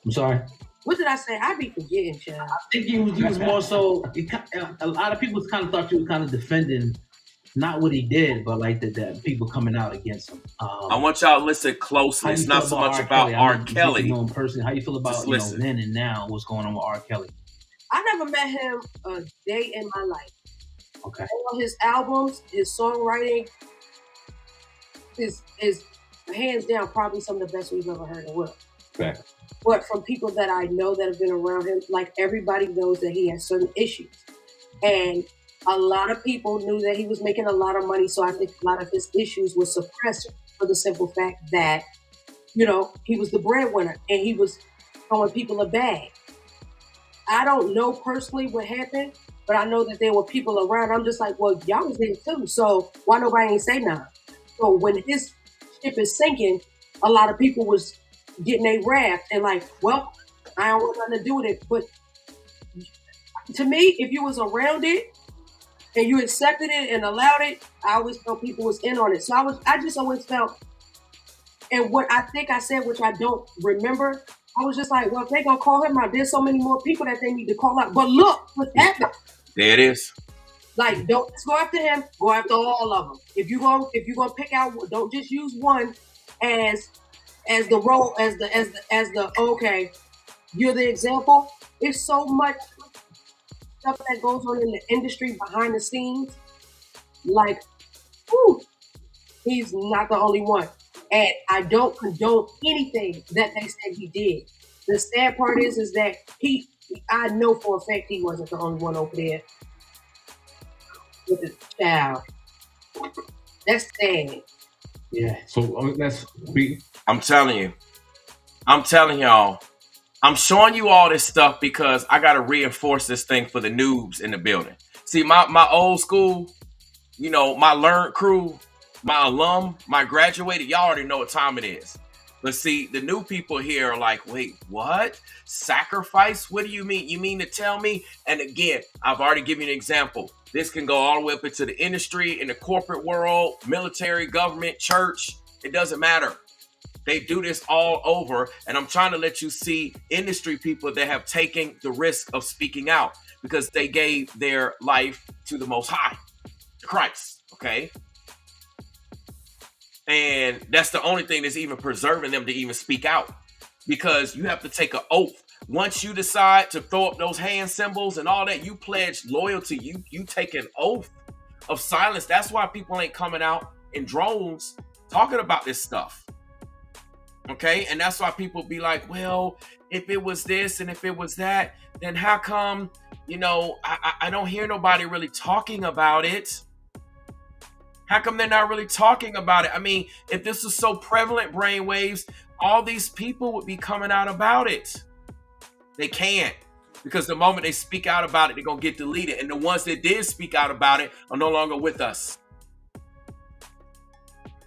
I'm sorry. What did I say? I be forgetting, child. I think you was more so. A lot of people kind of thought you were kind of defending not what he did, but like the people coming out against him. I want y'all to listen closely. It's not so much about R. Kelly. Personally, how you feel about then and now? What's going on with R. Kelly? I never met him a day in my life. Okay. All his albums, his songwriting is hands down probably some of the best we've ever heard in the world. Okay. But from people that I know that have been around him, like everybody knows that he has certain issues. And a lot of people knew that he was making a lot of money. So I think a lot of his issues were suppressed for the simple fact that, you know, he was the breadwinner and he was throwing people a bag. I don't know personally what happened, but I know that there were people around. I'm just like, well, y'all was there too. So why nobody ain't say nothing? So when his ship is sinking, a lot of people was getting a raft and like, well, I don't want nothing to do with it. But to me, if you was around it and you accepted it and allowed it, I always felt people was in on it. So I just always felt, and what I think I said, which I don't remember, I was just like, well, if they gonna call him out, there's so many more people that they need to call out. But look what happened. There it is. Like, don't just go after him, go after all of them. If you gonna pick out, don't just use one as the role, as the okay, you're the example. There's so much stuff that goes on in the industry behind the scenes. Like, whew, he's not the only one. And I don't condone anything that they said he did. The sad part is that I know for a fact he wasn't the only one over there with the child. That's sad. Yeah. So that's I'm telling y'all. I'm showing you all this stuff because I got to reinforce this thing for the noobs in the building. See, my old school, you know, my learned crew, my alum, my graduated, y'all already know what time it is. But see, the new people here are like, wait, what? Sacrifice? What do you mean? You mean to tell me? And again, I've already given you an example. This can go all the way up into the industry, in the corporate world, military, government, church. It doesn't matter. They do this all over. And I'm trying to let you see industry people that have taken the risk of speaking out because they gave their life to the Most High, to Christ. Okay. And that's the only thing that's even preserving them to even speak out, because you have to take an oath. Once you decide to throw up those hand symbols and all that, you pledge loyalty. You take an oath of silence. That's why people ain't coming out in drones talking about this stuff. Okay. And that's why people be like, well, if it was this and if it was that, then how come, I don't hear nobody really talking about it? How come they're not really talking about it? I mean, if this was so prevalent, brainwaves, all these people would be coming out about it. They can't, because the moment they speak out about it, they're going to get deleted. And the ones that did speak out about it are no longer with us.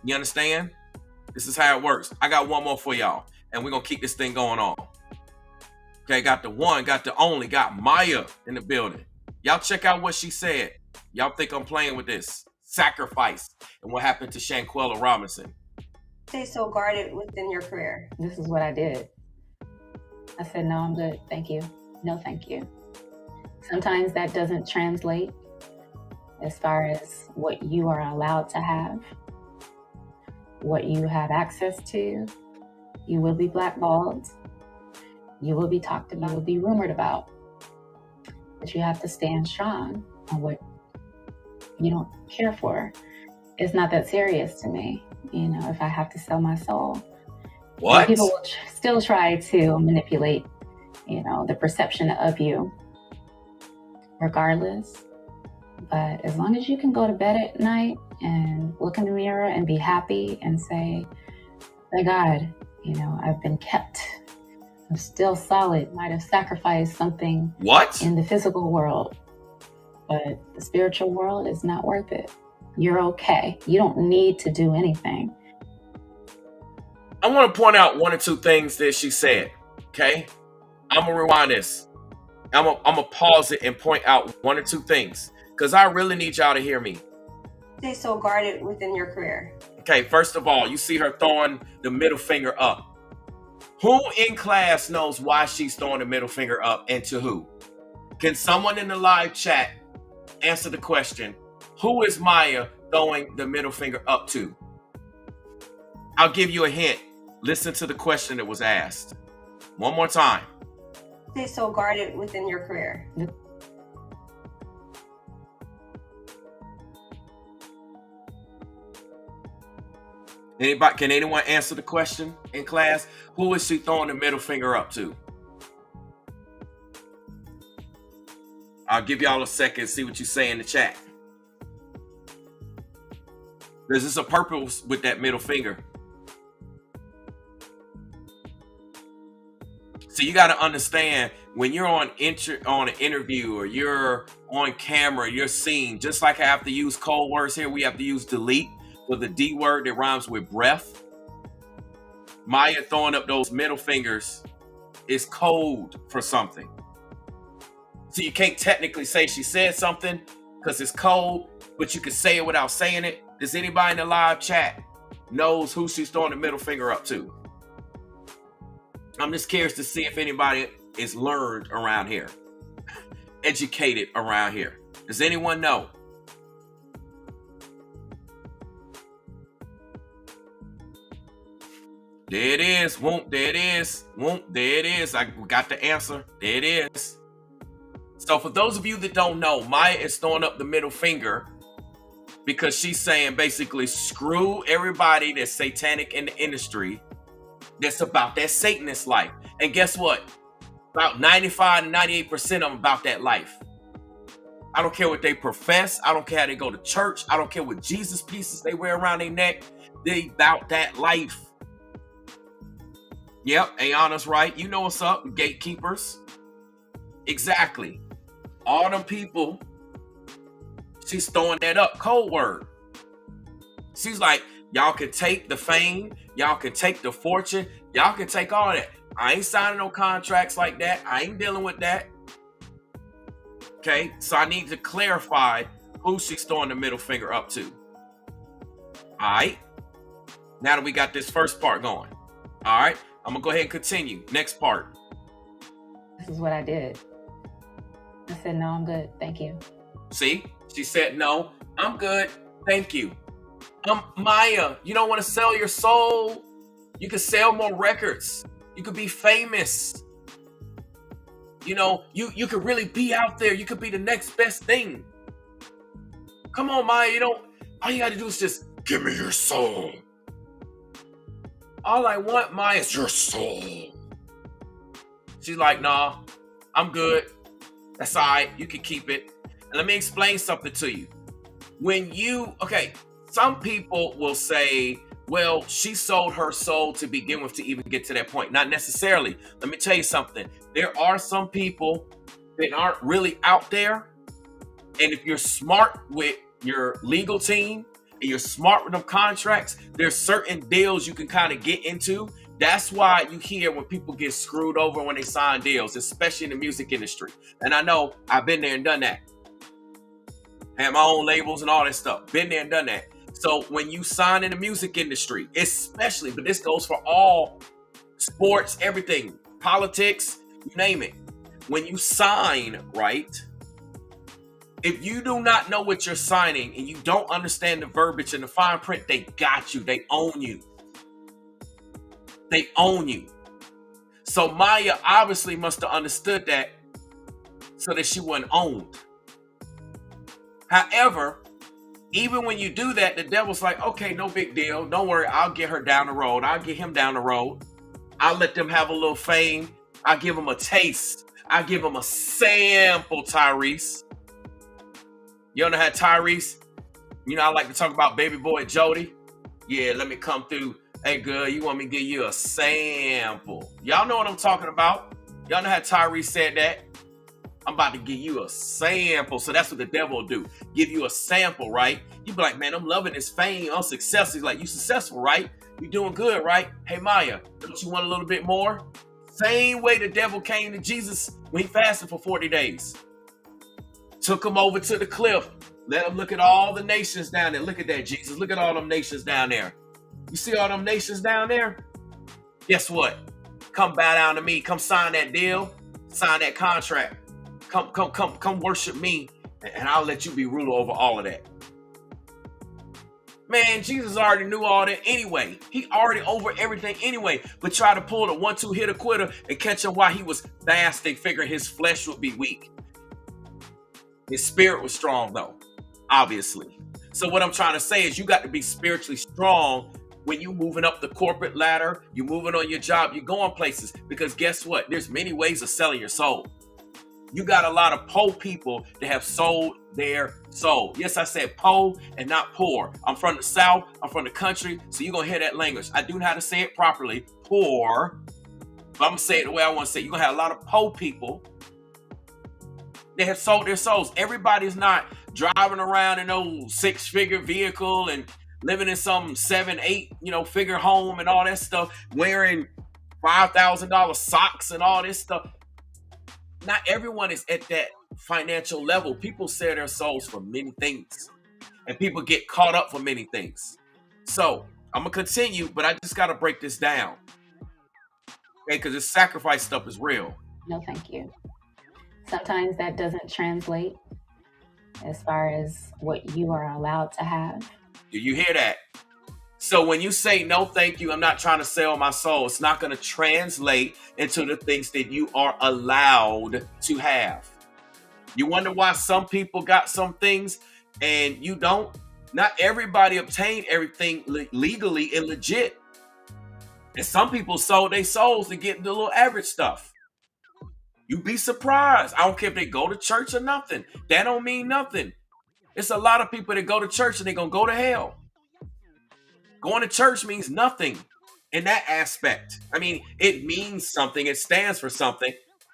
You understand? This is how it works. I got one more for y'all, and we're going to keep this thing going on. Okay, got the one, got the only, got Maya in the building. Y'all check out what she said. Y'all think I'm playing with this? Sacrifice and what happened to Shanquella Robinson. Stay so guarded within your career. This is what I did. I said, no, I'm good. Thank you. No, thank you. Sometimes that doesn't translate as far as what you are allowed to have, what you have access to. You will be blackballed. You will be talked about. You will be rumored about. But you have to stand strong on what you don't care for. It's not that serious to me, if I have to sell my soul. What? People will still try to manipulate, the perception of you regardless. But as long as you can go to bed at night and look in the mirror and be happy and say, thank God, I've been kept. I'm still solid. Might have sacrificed something in the physical world, but the spiritual world is not worth it. You're okay. You don't need to do anything. I want to point out one or two things that she said. Okay, I'm gonna rewind this. I'm gonna pause it and point out one or two things, because I really need y'all to hear me. Stay so guarded within your career. Okay, first of all, you see her throwing the middle finger up. Who in class knows why she's throwing the middle finger up, and to who? Can someone in the live chat answer the question? Who is Maya throwing the middle finger up to? I'll give you a hint. Listen to the question that was asked. One more time. Stay so guarded within your career. Anybody? Can anyone answer the question in class? Who is she throwing the middle finger up to? I'll give y'all a second, see what you say in the chat. There's a purpose with that middle finger. So you got to understand, when you're on an interview or you're on camera, you're seen, just like I have to use code words here, we have to use delete for the D word that rhymes with breath. Maya throwing up those middle fingers is code for something. So you can't technically say she said something because it's code, but you can say it without saying it. Does anybody in the live chat knows who she's throwing the middle finger up to? I'm just curious to see if anybody is learned around here, educated around here. Does anyone know? There it is. Whoop, there it is. Whoop, there it is. I got the answer. There it is. So for those of you that don't know, Maya is throwing up the middle finger because she's saying basically screw everybody that's satanic in the industry that's about that Satanist life. And guess what? About 95 to 98% of them about that life. I don't care what they profess. I don't care how they go to church. I don't care what Jesus pieces they wear around their neck. They about that life. Yep, Ayana's right. You know what's up, gatekeepers. Exactly. All them people, she's throwing that up, code word. She's like, y'all can take the fame, Y'all can take the fortune. Y'all can take all that. I ain't signing no contracts like that. I ain't dealing with that. Okay, so I need to clarify who she's throwing the middle finger up to. All right, now that we got this first part going. All right, I'm gonna go ahead and continue. Next part. This is what I did. I said, no, I'm good. Thank you. See, she said, no, I'm good. Thank you. Maya, you don't want to sell your soul. You can sell more records. You could be famous. You know, you could really be out there. You could be the next best thing. Come on, Maya, all you got to do is just give me your soul. All I want, Maya, is your soul. She's like, nah, I'm good. That's all right. You can keep it. And let me explain something to you. Some people will say, well, she sold her soul to begin with to even get to that point. Not necessarily. Let me tell you something. There are some people that aren't really out there. And if you're smart with your legal team and you're smart with them contracts, there's certain deals you can kind of get into. That's why you hear when people get screwed over when they sign deals, especially in the music industry. And I know I've been there and done that. Had my own labels and all that stuff. Been there and done that. So when you sign in the music industry, especially, but this goes for all sports, everything, politics, you name it. When you sign, right? If you do not know what you're signing and you don't understand the verbiage and the fine print, they got you. They own you. They own you. So Maya obviously must have understood that so that she wasn't owned. However, even when you do that, the devil's like, okay, no big deal. Don't worry. I'll get her down the road. I'll get him down the road. I'll let them have a little fame. I'll give them a taste. I'll give them a sample, Tyrese. You know how Tyrese, I like to talk about baby boy Jody. Yeah, let me come through. Hey, girl, you want me to give you a sample? Y'all know what I'm talking about. Y'all know how Tyrese said that. I'm about to give you a sample. So that's what the devil will do. Give you a sample, right? You be like, man, I'm loving this fame. I'm successful. He's like, you successful, right? You doing good, right? Hey, Maya, don't you want a little bit more? Same way the devil came to Jesus when he fasted for 40 days. Took him over to the cliff. Let him look at all the nations down there. Look at that, Jesus. Look at all them nations down there. You see all them nations down there? Guess what? Come bow down to me. Come sign that deal. Sign that contract. Come worship me, and I'll let you be ruler over all of that. Man, Jesus already knew all that anyway. He already over everything anyway. But try to pull the 1-2 hitter quitter and catch him while he was fasting, figuring his flesh would be weak. His spirit was strong, though, obviously. So what I'm trying to say is you got to be spiritually strong when you're moving up the corporate ladder, you're moving on your job, you're going places. Because guess what? There's many ways of selling your soul. You got a lot of poor people that have sold their soul. Yes, I said poor and not poor. I'm from the South. I'm from the country. So you're going to hear that language. I do know how to say it properly. Poor. But I'm going to say it the way I want to say it. You're going to have a lot of poor people that have sold their souls. Everybody's not driving around in no 6-figure vehicle and living in some 7-8 figure home and all that stuff, wearing $5,000 socks and all this stuff. Not everyone is at that financial level. People sell their souls for many things, and people get caught up for many things. So I'm gonna continue, but I just gotta break this down, okay? Because this sacrifice stuff is real. No, thank you. Sometimes that doesn't translate as far as what you are allowed to have. Do you hear that? So when you say, no, thank you, I'm not trying to sell my soul, it's not going to translate into the things that you are allowed to have. You wonder why some people got some things and you don't? Not everybody obtained everything legally and legit. And some people sold their souls to get the little average stuff. You'd be surprised. I don't care if they go to church or nothing. That don't mean nothing. It's a lot of people that go to church and they're going to go to hell. Going to church means nothing in that aspect. I mean, it means something. It stands for something.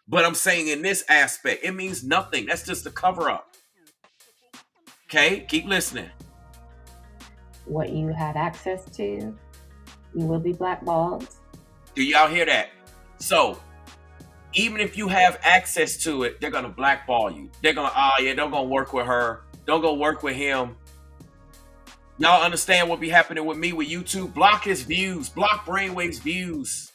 But I'm saying in this aspect, it means nothing. That's just a cover up. Okay, keep listening. What you have access to You will be blackballed. Do y'all hear that? So even if you have access to it, they're gonna blackball you. They're gonna, oh yeah, don't go work with her. Don't go work with him. Y'all understand what be happening with me with YouTube? Block his views. Block Brainwave's views.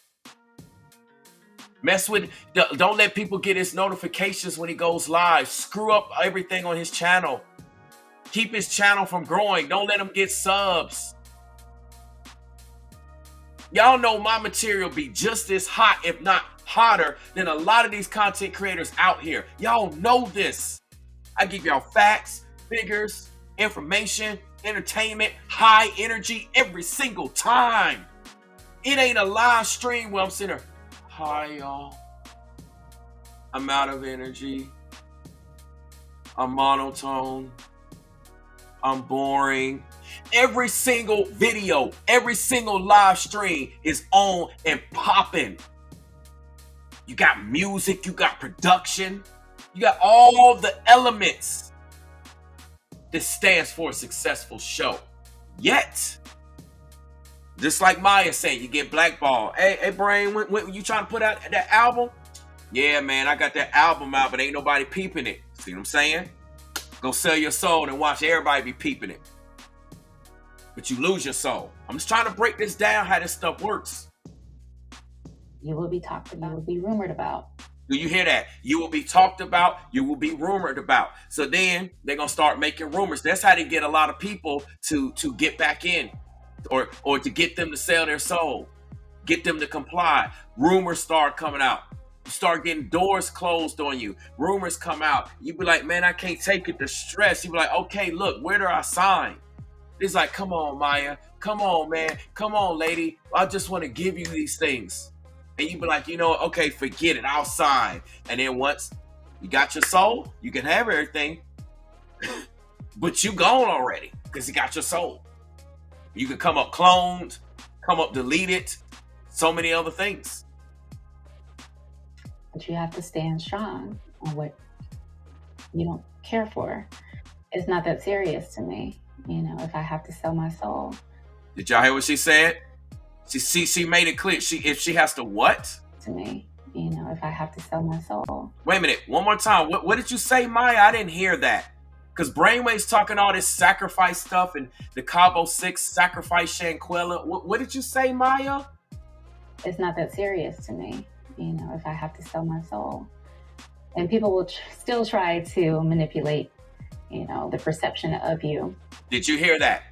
Mess with, don't let people get his notifications when he goes live. Screw up everything on his channel. Keep his channel from growing. Don't let him get subs. Y'all know my material be just as hot, if not hotter, than a lot of these content creators out here. Y'all know this. I give y'all facts, figures, information, entertainment, high energy every single time. It ain't a live stream where I'm sitting there, hi y'all, I'm out of energy, I'm monotone, I'm boring. Every single video, every single live stream is on and popping. You got music, you got production, you got all the elements that stands for a successful show. Yet, just like Maya saying, you get blackballed. Hey, Brain, when you trying to put out that album? Yeah, man, I got that album out, but ain't nobody peeping it. See what I'm saying? Go sell your soul and watch everybody be peeping it. But you lose your soul. I'm just trying to break this down, how this stuff works. You will be talked about. You will be rumored about. Do you hear that? You will be talked about. You will be rumored about. So then they're going to start making rumors. That's how they get a lot of people to get back in or to get them to sell their soul, get them to comply. Rumors start coming out. You start getting doors closed on you. Rumors come out. You be like, man, I can't take it, the stress. You be like, okay, look, where do I sign? It's like, come on, Maya. Come on, man. Come on, lady. I just want to give you these things. And you be like, you know, okay, forget it. I'll sign. And then once you got your soul, you can have everything. But you gone already because you got your soul. You can come up cloned, come up deleted, so many other things. But you have to stand strong on what you don't care for. It's not that serious to me, you know, if I have to sell my soul. Did y'all hear what she said? She made it clear. If she has to what? To me, you know, if I have to sell my soul. Wait a minute, one more time. What did you say, Maya? I didn't hear that. Because Brainwave's talking all this sacrifice stuff and the Cabo 6 sacrifice Shanquella. What did you say, Maya? It's not that serious to me, you know, if I have to sell my soul. And people will still try to manipulate, you know, the perception of you. Did you hear that?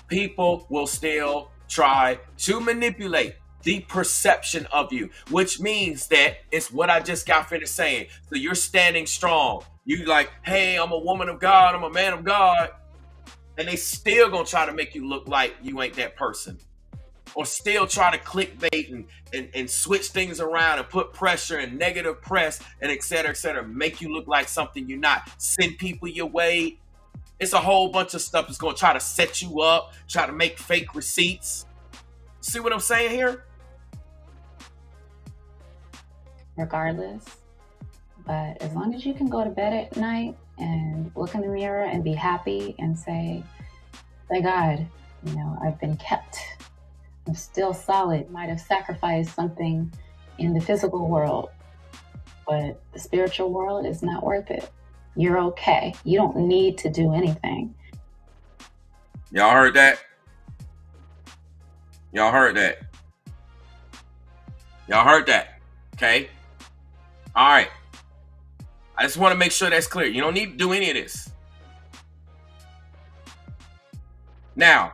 People will still try to manipulate the perception of you, which means that it's what I just got finished saying. So you're standing strong. You like, hey, I'm a woman of God, I'm a man of God. And they still gonna try to make you look like you ain't that person. Or still try to clickbait and switch things around and put pressure and negative press and et cetera, make you look like something you're not. Send people your way. It's a whole bunch of stuff that's gonna try to set you up, try to make fake receipts. See what I'm saying here? Regardless. But as long as you can go to bed at night and look in the mirror and be happy and say, thank God, you know, I've been kept. I'm still solid. Might have sacrificed something in the physical world, but the spiritual world is not worth it. You're okay. You don't need to do anything. Y'all heard that? Y'all heard that? Y'all heard that? Okay? All right. I just want to make sure that's clear. You don't need to do any of this. Now,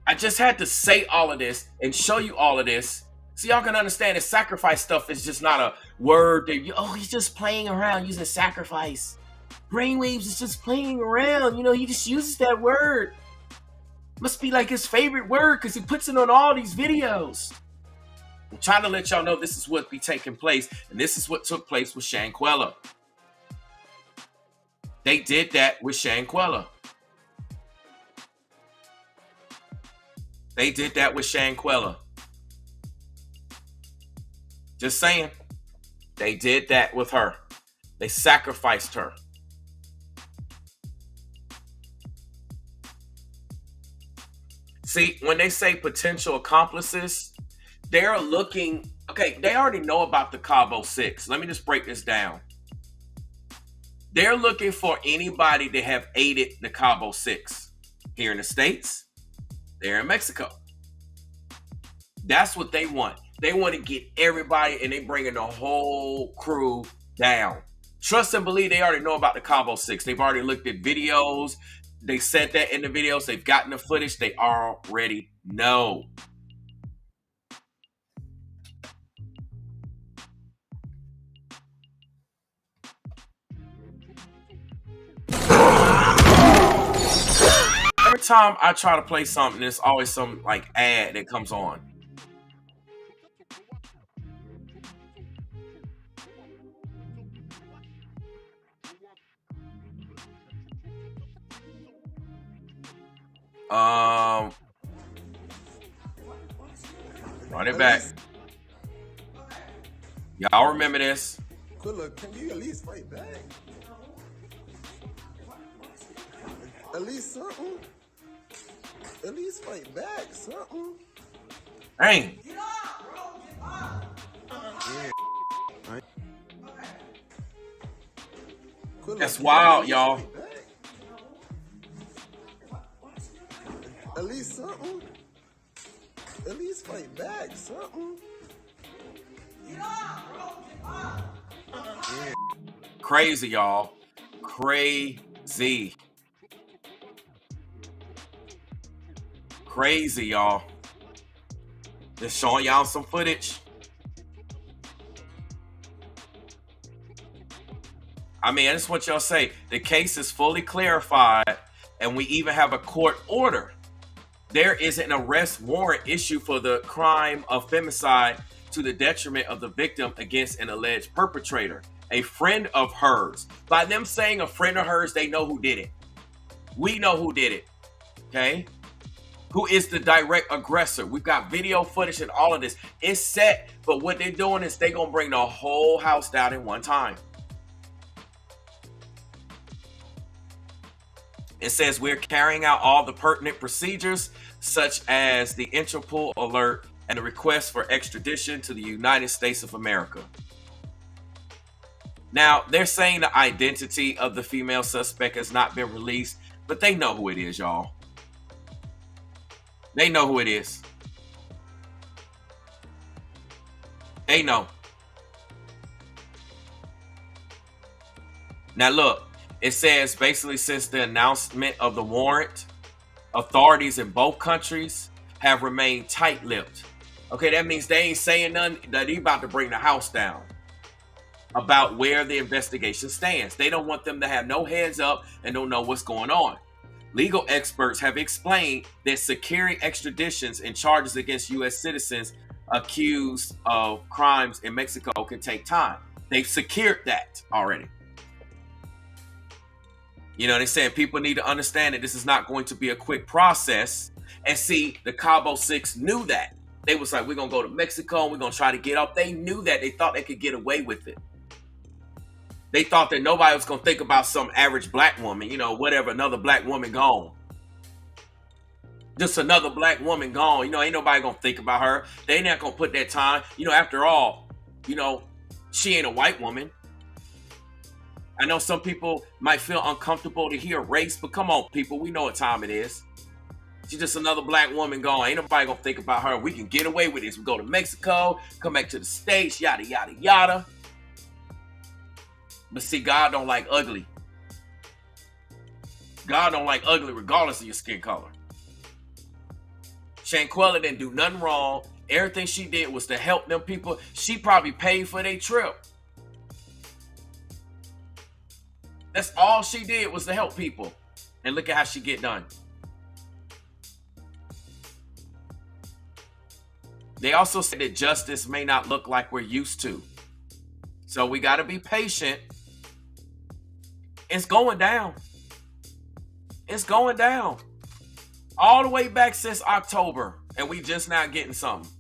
I just had to say all of this and show you all of this so y'all can understand that sacrifice stuff is just not a word that he's just playing around using sacrifice. Brainwaves is just playing around. You know, he just uses that word. Must be like his favorite word because he puts it on all these videos. I'm trying to let y'all know this is what be taking place, and this is what took place with Shanquella. They did that with Shanquella. They did that with Shanquella. Just saying. They did that with her. They sacrificed her. See, when they say potential accomplices, they're looking, okay, they already know about the Cabo 6. Let me just break this down. They're looking for anybody that have aided the Cabo 6 here in the States. They're in Mexico. That's what they want. They want to get everybody, and they bringing the whole crew down. Trust and believe, they already know about the Cabo 6. They've already looked at videos. They said that in the videos. They've gotten the footage. They already know. Every time I try to play something, there's always some like ad that comes on. Run it back. Y'all remember this? Quilla, can you at least fight back? At least something? At least fight back, something? Dang. That's wild, y'all. At least something? At least fight back, something? Crazy, y'all. Crazy. Crazy, y'all. Just showing y'all some footage. I mean, I just want y'all to say the case is fully clarified, and we even have a court order. There is an arrest warrant issued for the crime of femicide to the detriment of the victim against an alleged perpetrator, a friend of hers. By them saying a friend of hers, they know who did it. We know who did it, okay? Who is the direct aggressor. We've got video footage and all of this. It's set, but what they're doing is they're going to bring the whole house down in one time. It says we're carrying out all the pertinent procedures, such as the Interpol alert and the request for extradition to the United States of America. Now, they're saying the identity of the female suspect has not been released, but they know who it is, y'all. They know who it is. They know. Now, look. It says basically since the announcement of the warrant, authorities in both countries have remained tight-lipped. Okay, that means they ain't saying nothing, that he about to bring the house down about where the investigation stands. They don't want them to have no heads up and don't know what's going on. Legal experts have explained that securing extraditions and charges against U.S. citizens accused of crimes in Mexico can take time. They've secured that already. You know, they're saying people need to understand that this is not going to be a quick process. And see, the Cabo 6 knew that. They was like, we're going to go to Mexico and we're going to try to get up. They knew that. They thought they could get away with it. They thought that nobody was going to think about some average black woman, you know, whatever, another black woman gone. Just another black woman gone. You know, ain't nobody going to think about her. They not going to put that time. You know, after all, you know, she ain't a white woman. I know some people might feel uncomfortable to hear race, but come on, people. We know what time it is. She's just another black woman gone. Ain't nobody going to think about her. We can get away with this. We go to Mexico, come back to the States, yada, yada, yada. But see, God don't like ugly. God don't like ugly regardless of your skin color. Shanquella didn't do nothing wrong. Everything she did was to help them people. She probably paid for their trip. That's all she did was to help people. And look at how she get done. They also said that justice may not look like we're used to. So we got to be patient. It's going down. It's going down. All the way back since October. And we just now getting something.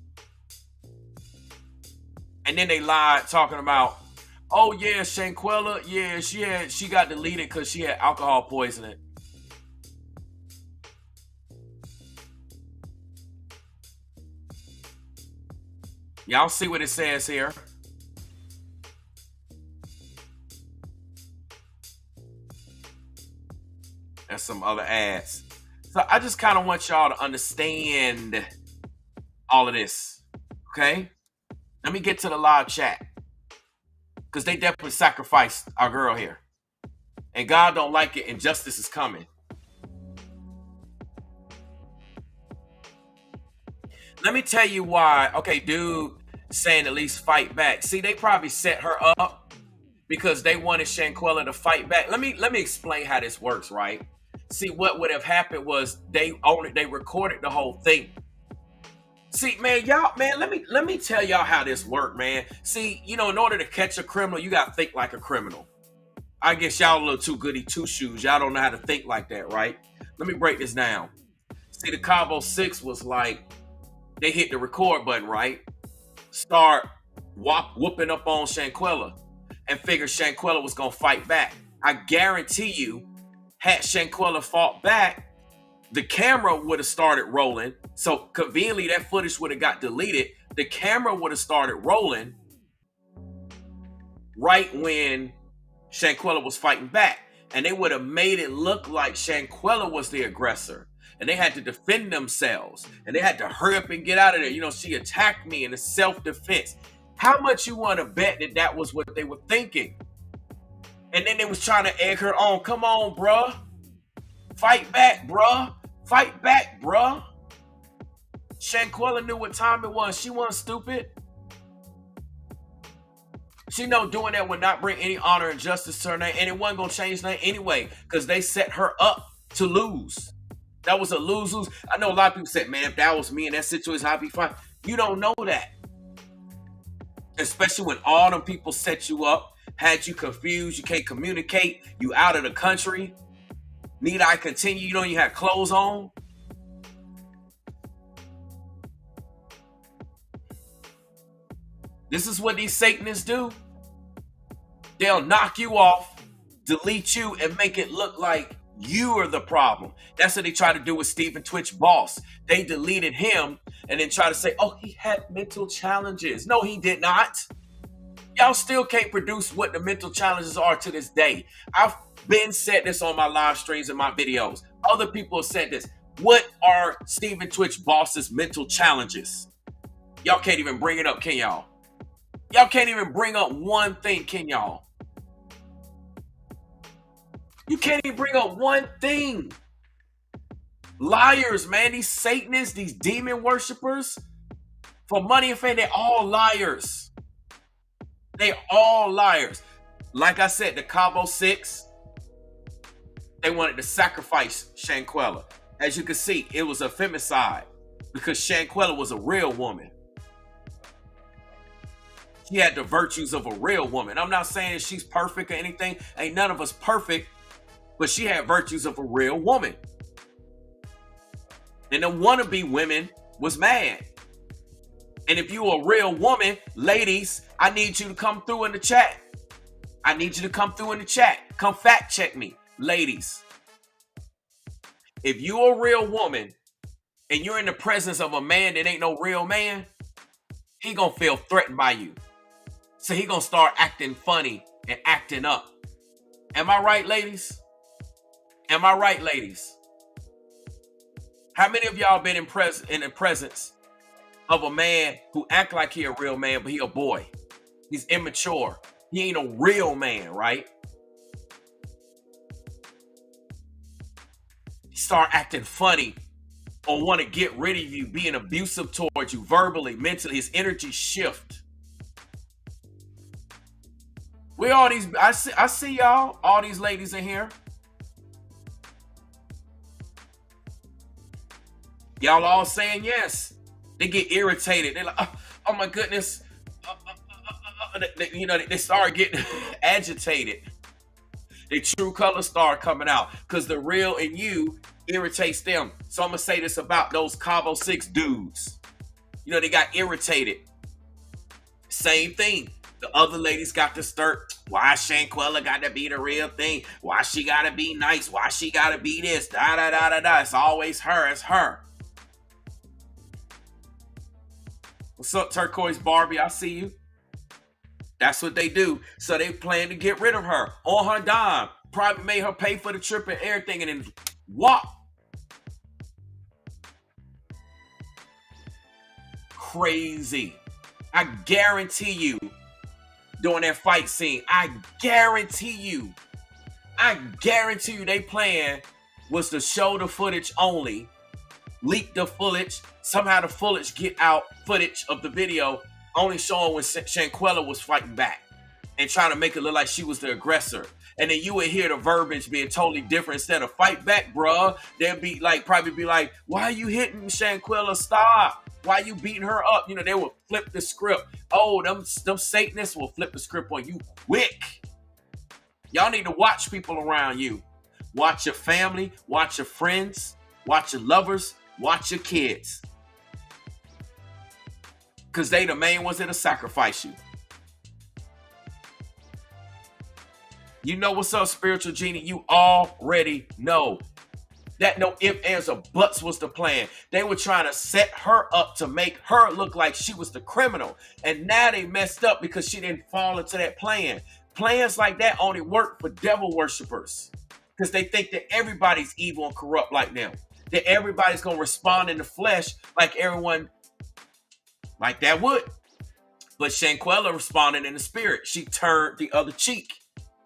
And then they lied talking about, oh yeah, Shanquella, yeah, she got deleted because she had alcohol poisoning. Y'all see what it says here? And some other ads. So I just kind of want y'all to understand all of this. Okay? Let me get to the live chat. Because they definitely sacrificed our girl here. And God don't like it, and justice is coming. Let me tell you why. Okay, dude saying at least fight back. See, they probably set her up because they wanted Shanquella to fight back. Let me explain how this works, right? See, what would have happened was they recorded the whole thing. See, man, let me tell y'all how this worked, man. See, in order to catch a criminal, you gotta think like a criminal. I guess y'all a little too goody two shoes. Y'all don't know how to think like that, right? Let me break this down. See, the Cabo 6 was like, they hit the record button, right? Start whooping up on Shanquella and figured Shanquella was gonna fight back. I guarantee you, had Shanquella fought back, the camera would have started rolling. So conveniently, that footage would have got deleted. The camera would have started rolling right when Shanquella was fighting back. And they would have made it look like Shanquella was the aggressor. And they had to defend themselves. And they had to hurry up and get out of there. She attacked me in a self-defense. How much you want to bet that that was what they were thinking? And then they was trying to egg her on. Come on, bruh. Fight back, bruh. Fight back, bruh. Shanquella knew what time it was. She wasn't stupid. She know doing that would not bring any honor and justice to her name. And it wasn't going to change nothing anyway. Because they set her up to lose. That was a lose-lose. I know a lot of people said, man, if that was me in that situation, I'd be fine. You don't know that. Especially when all them people set you up, had you confused, you can't communicate, you out of the country. Need I continue? You don't even have clothes on. This is what these Satanists do. They'll knock you off, delete you, and make it look like you are the problem. That's what they try to do with Stephen Twitch Boss. They deleted him and then try to say, oh, he had mental challenges. No, he did not. Y'all still can't produce what the mental challenges are to this day. I've been said this on my live streams and my videos. Other people have said this. What are Stephen Twitch Boss's mental challenges? Y'all can't even bring it up, can y'all? Y'all can't even bring up one thing, can y'all? You can't even bring up one thing. Liars, man. These Satanists, these demon worshipers, for money and fame, they're all liars. They all liars. Like I said, the Cabo 6, they wanted to sacrifice Shanquella. As you can see, it was a femicide because Shanquella was a real woman. She had the virtues of a real woman. I'm not saying she's perfect or anything. Ain't none of us perfect, but she had virtues of a real woman. And the wannabe women was mad. And if you're a real woman, ladies, I need you to come through in the chat. I need you to come through in the chat. Come fact check me, ladies. If you're a real woman and you're in the presence of a man that ain't no real man, he gonna feel threatened by you. So he gonna start acting funny and acting up. Am I right, ladies? Am I right, ladies? How many of y'all been in the presence of a man who act like he a real man, but he a boy? He's immature. He ain't a real man, right? He start acting funny or want to get rid of you, being abusive towards you verbally, mentally. His energy shift. We all these, I see y'all, all these ladies in here. Y'all all saying yes. They get irritated. They're like, oh my goodness. They start getting agitated. Their true colors start coming out because the real in you irritates them. So I'm going to say this about those Cabo 6 dudes. They got irritated. Same thing. The other ladies got to start. Why Shanquella got to be the real thing? Why she got to be nice? Why she got to be this? Da, da, da, da, da. It's always her. It's her. What's up, Turquoise Barbie? I see you. That's what they do. So they plan to get rid of her on her dime. Probably made her pay for the trip and everything, and then what? Crazy. I guarantee you, during that fight scene, I guarantee you they plan was to show the footage only, leak the footage, somehow the footage get out footage of the video only showing when Shanquella was fighting back and trying to make it look like she was the aggressor. And then you would hear the verbiage being totally different. Instead of fight back, bruh, they'd be like, probably be like, why are you hitting Shanquella? Stop. Why are you beating her up? You know, they will flip the script. Oh, them Satanists will flip the script on you quick. Y'all need to watch people around you. Watch your family, watch your friends, watch your lovers, watch your kids. Because they the main ones that'll sacrifice you. You know what's up, Spiritual Genie? You already know. That no ifs, ands, or buts was the plan. They were trying to set her up to make her look like she was the criminal. And now they messed up because she didn't fall into that plan. Plans like that only work for devil worshipers. Because they think that everybody's evil and corrupt like them. That everybody's going to respond in the flesh like everyone like that would. But Shanquella responded in the spirit. She turned the other cheek.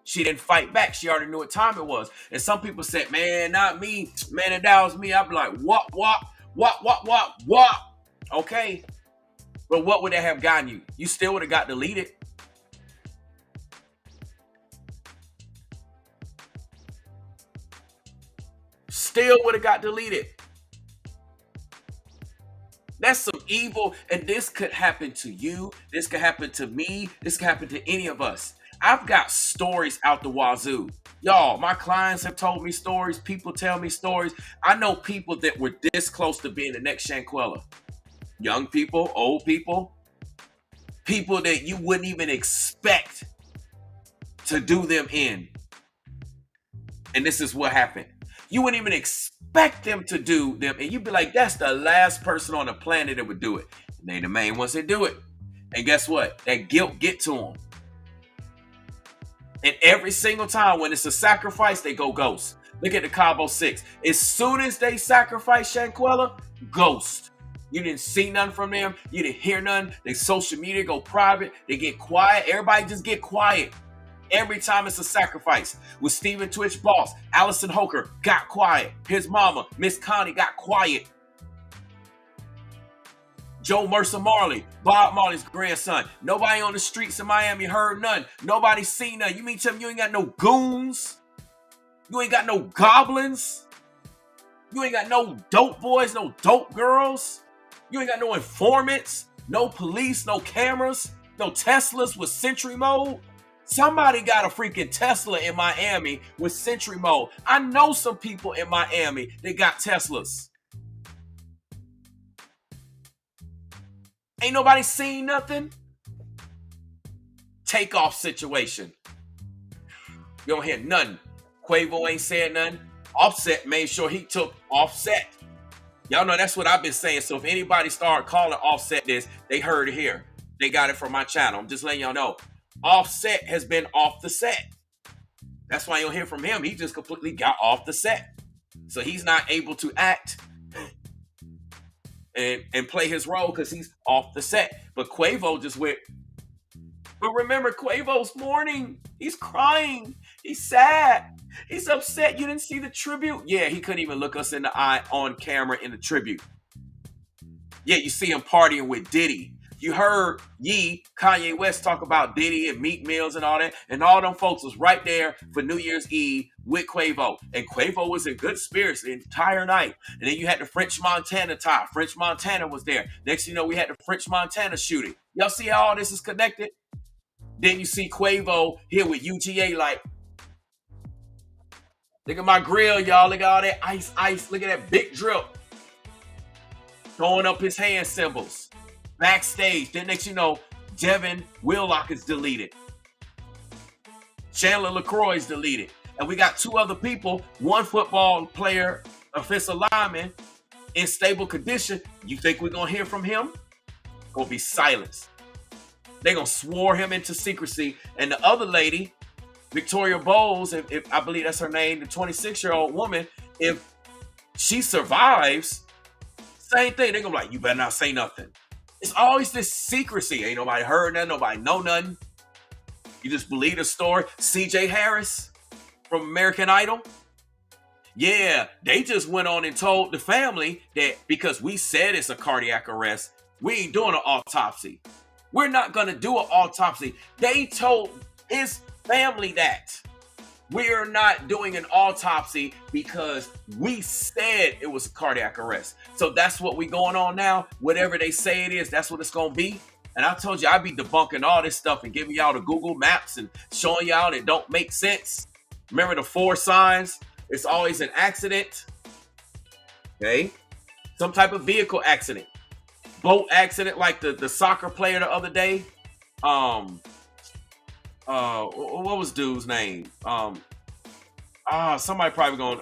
She didn't fight back. She already knew what time it was. And some people said, man, not me. Man, if that was me, I'd be like, what? Okay. But what would that have gotten you? You still would have got deleted. Still would have got deleted. That's some evil. And this could happen to you. This could happen to me. This could happen to any of us. I've got stories out the wazoo. Y'all, my clients have told me stories. People tell me stories. I know people that were this close to being the next Shanquella. Young people, old people. People that you wouldn't even expect to do them in. And this is what happened. You wouldn't even expect them to do them. And you'd be like, that's the last person on the planet that would do it. And they the main ones that do it. And guess what? That guilt get to them. And every single time when it's a sacrifice, they go ghost. Look at the Cabo 6. As soon as they sacrifice Shanquella, ghost. You didn't see nothing from them. You didn't hear nothing. Their social media go private. They get quiet. Everybody just get quiet. Every time it's a sacrifice. With Stephen Twitch Boss, Allison Hoker got quiet. His mama, Miss Connie, got quiet. Joe Mercer Marley, Bob Marley's grandson. Nobody on the streets of Miami heard none. Nobody seen none. You mean tell me you ain't got no goons? You ain't got no goblins? You ain't got no dope boys, no dope girls? You ain't got no informants? No police, no cameras? No Teslas with Sentry Mode? Somebody got a freaking Tesla in Miami with Sentry Mode. I know some people in Miami that got Teslas. Ain't nobody seen nothing. Takeoff situation. You don't hear nothing. Quavo ain't said nothing. Offset made sure he took Offset. Y'all know that's what I've been saying. So if anybody started calling Offset this, they heard it here. They got it from my channel. I'm just letting y'all know. Offset has been off the set. That's why you don't hear from him. He just completely got off the set. So he's not able to act and play his role because he's off the set. But Quavo just went. But remember, Quavo's mourning. He's crying. He's sad. He's upset. You didn't see the tribute? Yeah, he couldn't even look us in the eye on camera in the tribute. Yeah, you see him partying with Diddy. You heard Kanye West talk about Diddy and Meat Mills and all that. And all them folks was right there for New Year's Eve with Quavo. And Quavo was in good spirits the entire night. And then you had the French Montana tie. French Montana was there. Next thing you know, we had the French Montana shooting. Y'all see how all this is connected? Then you see Quavo here with UGA like, look at my grill, y'all. Look at all that ice. Look at that big drip. Throwing up his hand symbols. Backstage. Then next you know, Devin Willock is deleted. Chandler LaCroix is deleted. And we got two other people, one football player, offensive lineman, in stable condition. You think we're going to hear from him? gonna be silenced. They're gonna swore him into secrecy. And the other lady, Victoria Bowles, if I believe that's her name, the 26-year-old woman, if she survives, same thing. They're gonna be like, you better not say nothing. It's always this secrecy. Ain't nobody heard nothing, nobody know nothing. You just believe the story. CJ Harris from American Idol. Yeah, they just went on and told the family that because we said it's a cardiac arrest, we ain't doing an autopsy. We're not going to do an autopsy. They told his family that we're not doing an autopsy because we said it was a cardiac arrest. So that's what we going on now. Whatever they say it is, that's what it's going to be. And I told you I'd be debunking all this stuff and giving y'all the Google Maps and showing y'all it don't make sense. Remember the 4 signs? It's always an accident. Okay? Some type of vehicle accident. Boat accident like the soccer player the other day. What was dude's name? Somebody probably going,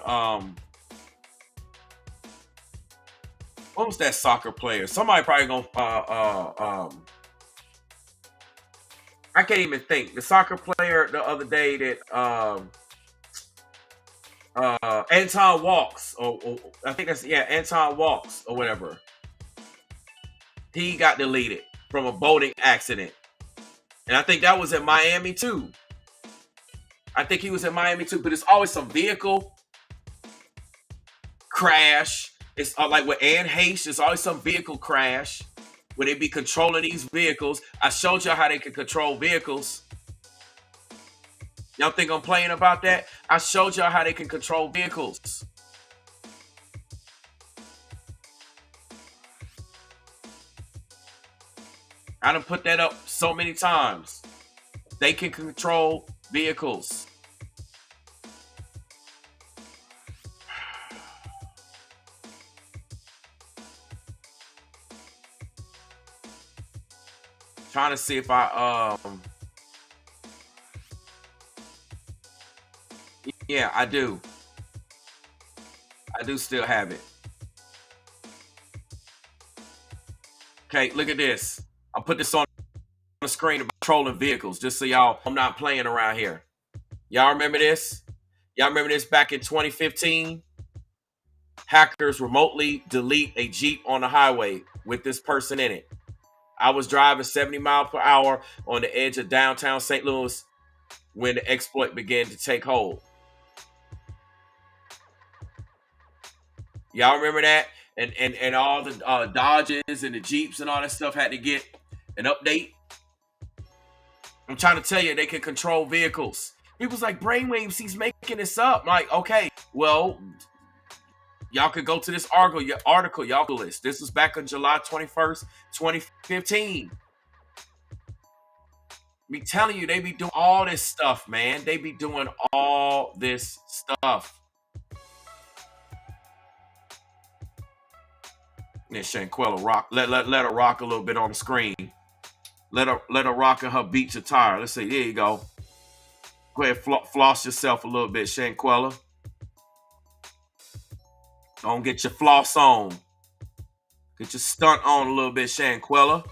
what was that soccer player? Somebody probably going, I can't even think. The soccer player the other day that, Anton Walks, or I think that's, yeah, Anton Walks or whatever. He got deleted from a boating accident. And I think that was in Miami too. I think he was in Miami too, but it's always some vehicle crash. It's like with Anne Heche, it's always some vehicle crash where they be controlling these vehicles. I showed y'all how they can control vehicles. Y'all think I'm playing about that? I showed y'all how they can control vehicles. I done put that up so many times. They can control vehicles. Trying to see if I yeah, I do. I do still have it. Okay, look at this. I'll put this on the screen about controlling vehicles, just so y'all, I'm not playing around here. Y'all remember this? Y'all remember this back in 2015? Hackers remotely delete a Jeep on the highway with this person in it. I was driving 70 miles per hour on the edge of downtown St. Louis when the exploit began to take hold. Y'all remember that? And all the Dodges and the Jeeps and all that stuff had to get an update. I'm trying to tell you, they can control vehicles. People's like, Brainwaves, he's making this up. I'm like, okay, well, y'all could go to this article, y'all can list. This was back on July 21st, 2015. Me telling you, they be doing all this stuff, man. They be doing all this stuff. And Shanquella rock. Let her rock a little bit on the screen. Let her rock in her beach attire. Let's see. There you go. Go ahead, floss yourself a little bit, Shanquella. Don't get your floss on. Get your stunt on a little bit, Shanquella.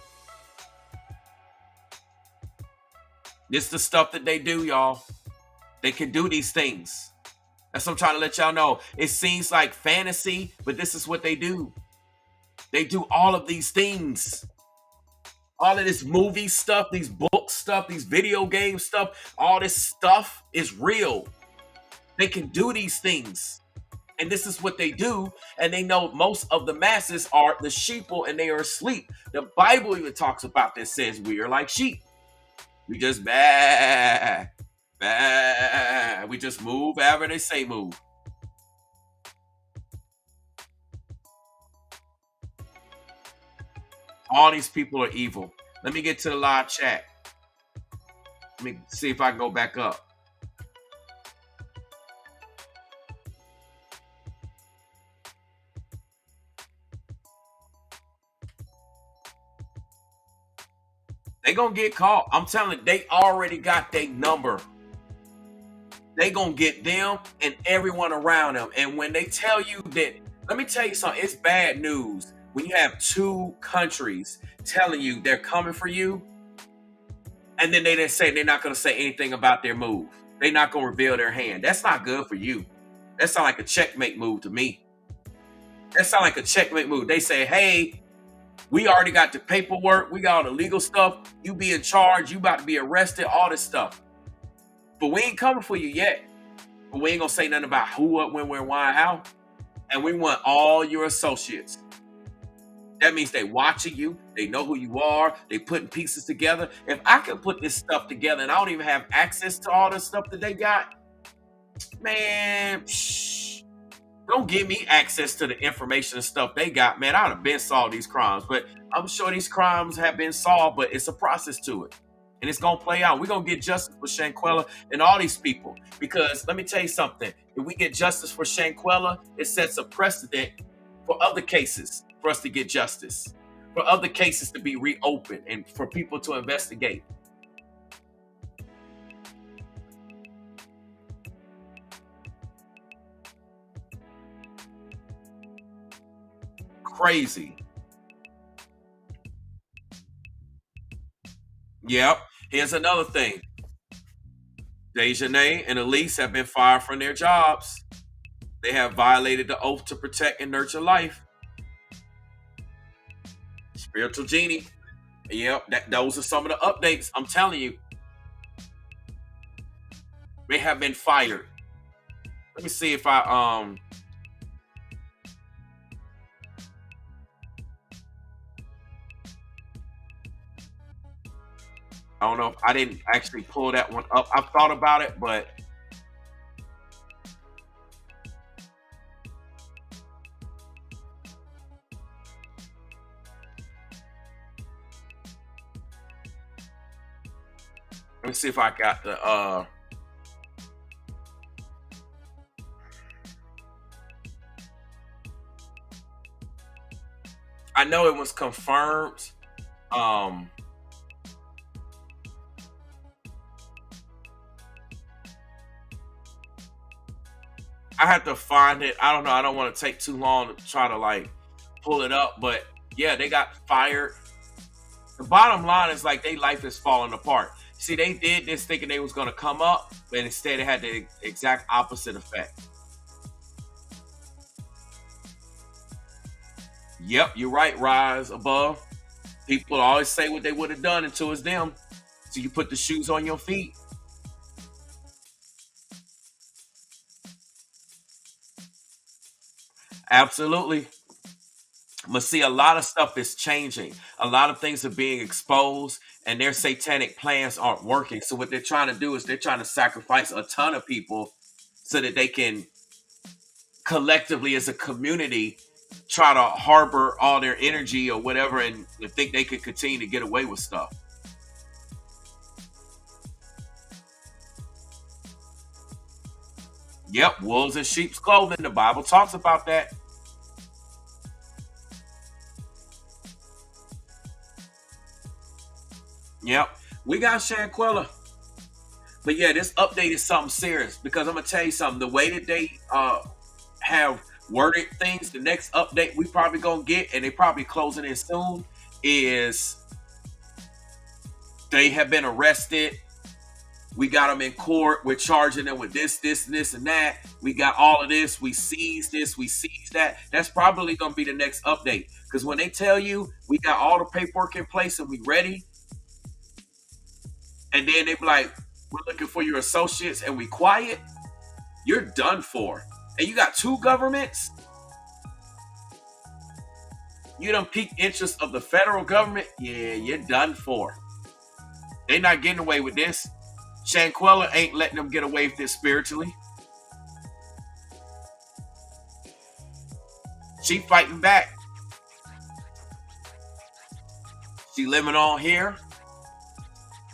This the stuff that they do, y'all. They can do these things. That's what I'm trying to let y'all know. It seems like fantasy, but this is what they do. They do all of these things. All of this movie stuff, these book stuff, these video game stuff, all this stuff is real. They can do these things. And this is what they do. And they know most of the masses are the sheeple and they are asleep. The Bible even talks about this, says we are like sheep. We just bah. We just move however they say move. All these people are evil. Let me get to the live chat. Let me see if I can go back up. They gonna get caught. I'm telling you, they already got their number. They gonna get them and everyone around them. And when they tell you that, let me tell you something, it's bad news when you have two countries telling you they're coming for you, and then they're not going to say anything about their move. They're not going to reveal their hand. That's not good for you. That sounds like a checkmate move to me. That sounds like a checkmate move. They say, hey, we already got the paperwork. We got all the legal stuff. You be in charge. You about to be arrested, all this stuff. But we ain't coming for you yet. But we ain't going to say nothing about who, what, when, where, why, how. And we want all your associates. That means they watching you. They know who you are. They putting pieces together. If I can put this stuff together and I don't even have access to all the stuff that they got, man, don't give me access to the information and stuff they got, man. I'd have been solved these crimes. But I'm sure these crimes have been solved, but it's a process to it. And it's going to play out. We're going to get justice for Shanquella and all these people. Because let me tell you something. If we get justice for Shanquella, it sets a precedent for other cases for us to get justice, for other cases to be reopened, and for people to investigate. Crazy. Yep. Here's another thing. Dejanay and Elise have been fired from their jobs. They have violated the oath to protect and nurture life. Spiritual genie. Yep, those are some of the updates. I'm telling you. They have been fired. Let me see if I don't know if I didn't actually pull that one up. I've thought about it, but let me see if I got the I know it was confirmed. I have to find it. I don't know. I don't want to take too long to try to like pull it up, but yeah, they got fired. The bottom line is like their life is falling apart. See, they did this thinking they was going to come up, but instead it had the exact opposite effect. Yep, you're right, Rise Above. People always say what they would have done until it's them. So you put the shoes on your feet. Absolutely. But see, a lot of stuff is changing. A lot of things are being exposed, and their satanic plans aren't working. So what they're trying to do is they're trying to sacrifice a ton of people so that they can collectively, as a community, try to harbor all their energy or whatever and think they could continue to get away with stuff. Yep, wolves in sheep's clothing. The Bible talks about that. Yep, we got Shanquella. But yeah, this update is something serious because I'm going to tell you something. The way that they have worded things, the next update we probably going to get, and they probably closing in soon, is they have been arrested. We got them in court. We're charging them with this, and that. We got all of this. We seized this. We seized that. That's probably going to be the next update. Because when they tell you we got all the paperwork in place and we ready, and then they be like, we're looking for your associates and we quiet, you're done for. And you got two governments. You done piqued interest of the federal government. Yeah, you're done for. They're not getting away with this. Shanquella ain't letting them get away with this spiritually. She fighting back. She living on here.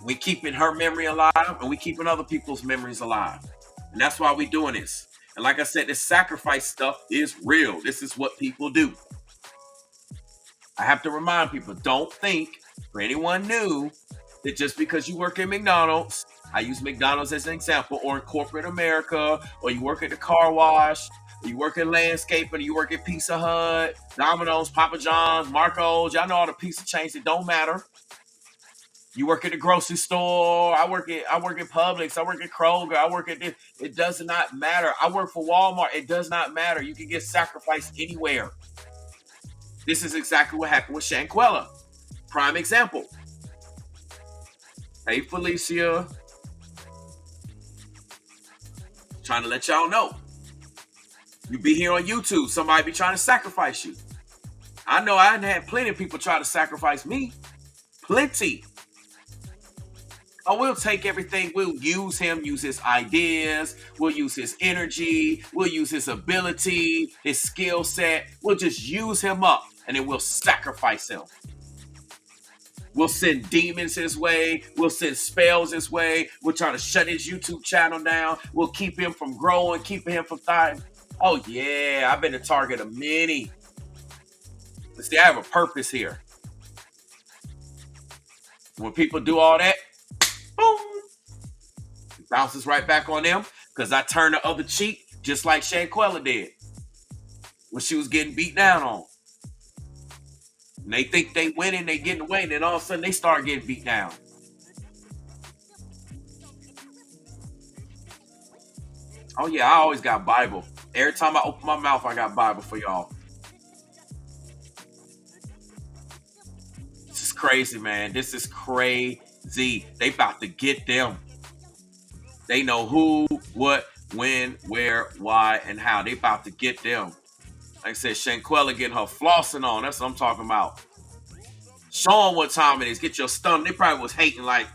We keeping her memory alive, and we keeping other people's memories alive. And that's why we doing this. And like I said, this sacrifice stuff is real. This is what people do. I have to remind people, don't think, for anyone new, that just because you work at McDonald's, I use McDonald's as an example, or in corporate America, or you work at the car wash, You work in landscaping, you work at Pizza Hut, Domino's, Papa John's, Marco's. Y'all know all the pizza chains. It don't matter. You work at the grocery store. I work at Publix. I work at Kroger. I work at this. It does not matter. I work for Walmart. It does not matter. You can get sacrificed anywhere. This is exactly what happened with Shanquella. Prime example. Hey, Felicia. Trying to let y'all know. You be here on YouTube. Somebody be trying to sacrifice you. I know I had plenty of people try to sacrifice me. Plenty. Oh, we'll take everything. We'll use him, use his ideas. We'll use his energy. We'll use his ability, his skill set. We'll just use him up, and then we'll sacrifice him. We'll send demons his way. We'll send spells his way. We'll try to shut his YouTube channel down. We'll keep him from growing, keeping him from thriving. Oh, yeah, I've been the target of many. But see, I have a purpose here. When people do all that, boom, it bounces right back on them because I turned the other cheek just like Shanquella did when she was getting beat down on. And they think they winning, they getting away, and then all of a sudden they start getting beat down. Oh yeah, I always got Bible. Every time I open my mouth, I got Bible for y'all. This is crazy, man. This is crazy. They about to get them. They know who, what, when, where, why, and how. They about to get them. Like I said, Shanquella getting her flossing on. That's what I'm talking about. Show them what time it is. Get your stomach. They probably was hating like,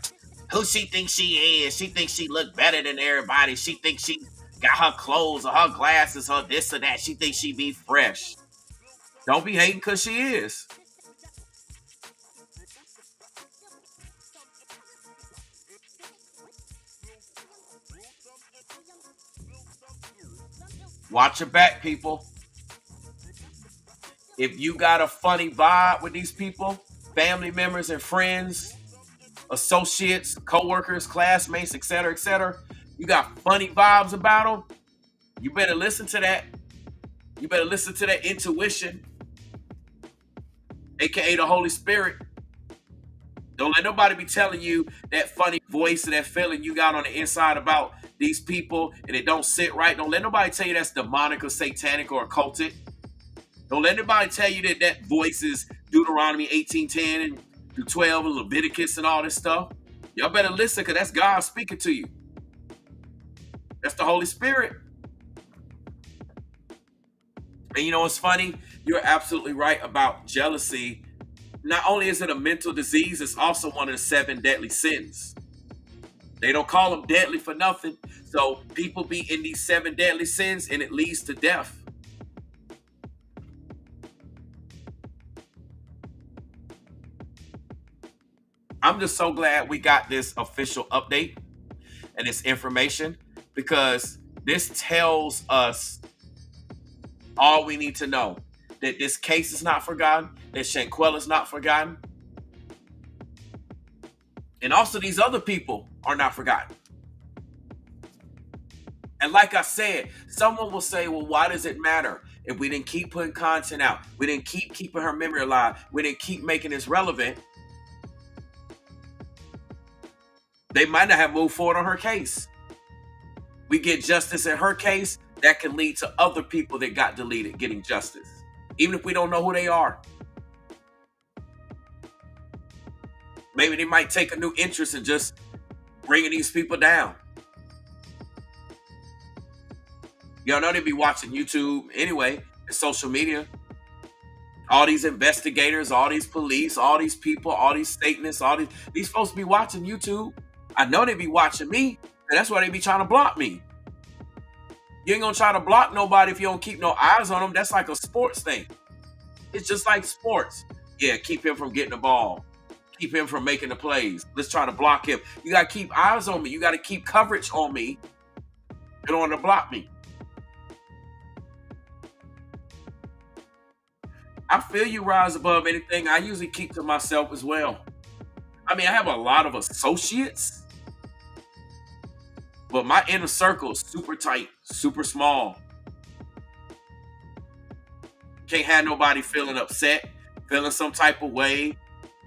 who she thinks she is. She thinks she look better than everybody. She thinks she got her clothes or her glasses or this or that. She thinks she be fresh. Don't be hating because she is. Watch your back, people. If you got a funny vibe with these people, family members and friends, associates, co-workers, classmates, etc., you got funny vibes about them, you better listen to that. You better listen to that intuition, aka the Holy Spirit. Don't let nobody be telling you that funny voice and that feeling you got on the inside about these people and it don't sit right. Don't let nobody tell you that's demonic or satanic or occultic. Don't let anybody tell you that that voice is Deuteronomy 18:10 and through 12 and Leviticus and all this stuff. Y'all better listen because that's God speaking to you. That's the Holy Spirit. And you know what's funny? You're absolutely right about jealousy. Not only is it a mental disease, it's also one of the 7 deadly sins. They don't call them deadly for nothing. So people be in these 7 deadly sins and it leads to death. I'm just so glad we got this official update and this information because this tells us all we need to know. That this case is not forgotten, that Shanquella is not forgotten. And also these other people are not forgotten. And like I said, someone will say, well, why does it matter if we didn't keep putting content out? We didn't keep keeping her memory alive. We didn't keep making this relevant. They might not have moved forward on her case. We get justice in her case, that can lead to other people that got deleted getting justice. Even if we don't know who they are. Maybe they might take a new interest in just bringing these people down. Y'all know they be watching YouTube anyway, and social media. All these investigators, all these police, all these people, all these Satanists, all these folks be watching YouTube. I know they be watching me, and that's why they be trying to block me. You ain't gonna try to block nobody if you don't keep no eyes on them. That's like a sports thing. It's just like sports. Yeah, keep him from getting the ball. Keep him from making the plays. Let's try to block him. You gotta keep eyes on me. You gotta keep coverage on me in order to block me. I feel you rise above anything. I usually keep to myself as well. I mean, I have a lot of associates, but my inner circle is super tight, super small. Can't have nobody feeling upset, feeling some type of way,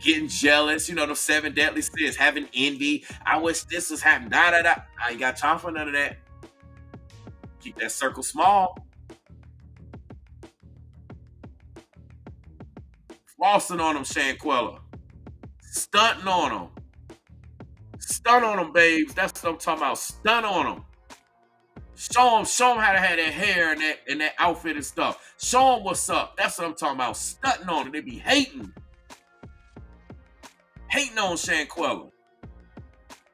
getting jealous. You know, the 7 deadly sins, having envy. I wish this was happening. Da da da. I ain't got time for none of that. Keep that circle small. Flossing on them, Shanquella. Stunting on them. Stunt on them, babes. That's what I'm talking about. Stunt on them. Show them how to have that hair and that outfit and stuff. Show them what's up. That's what I'm talking about. Stunting on them. They be hating. Hating on Shanquella.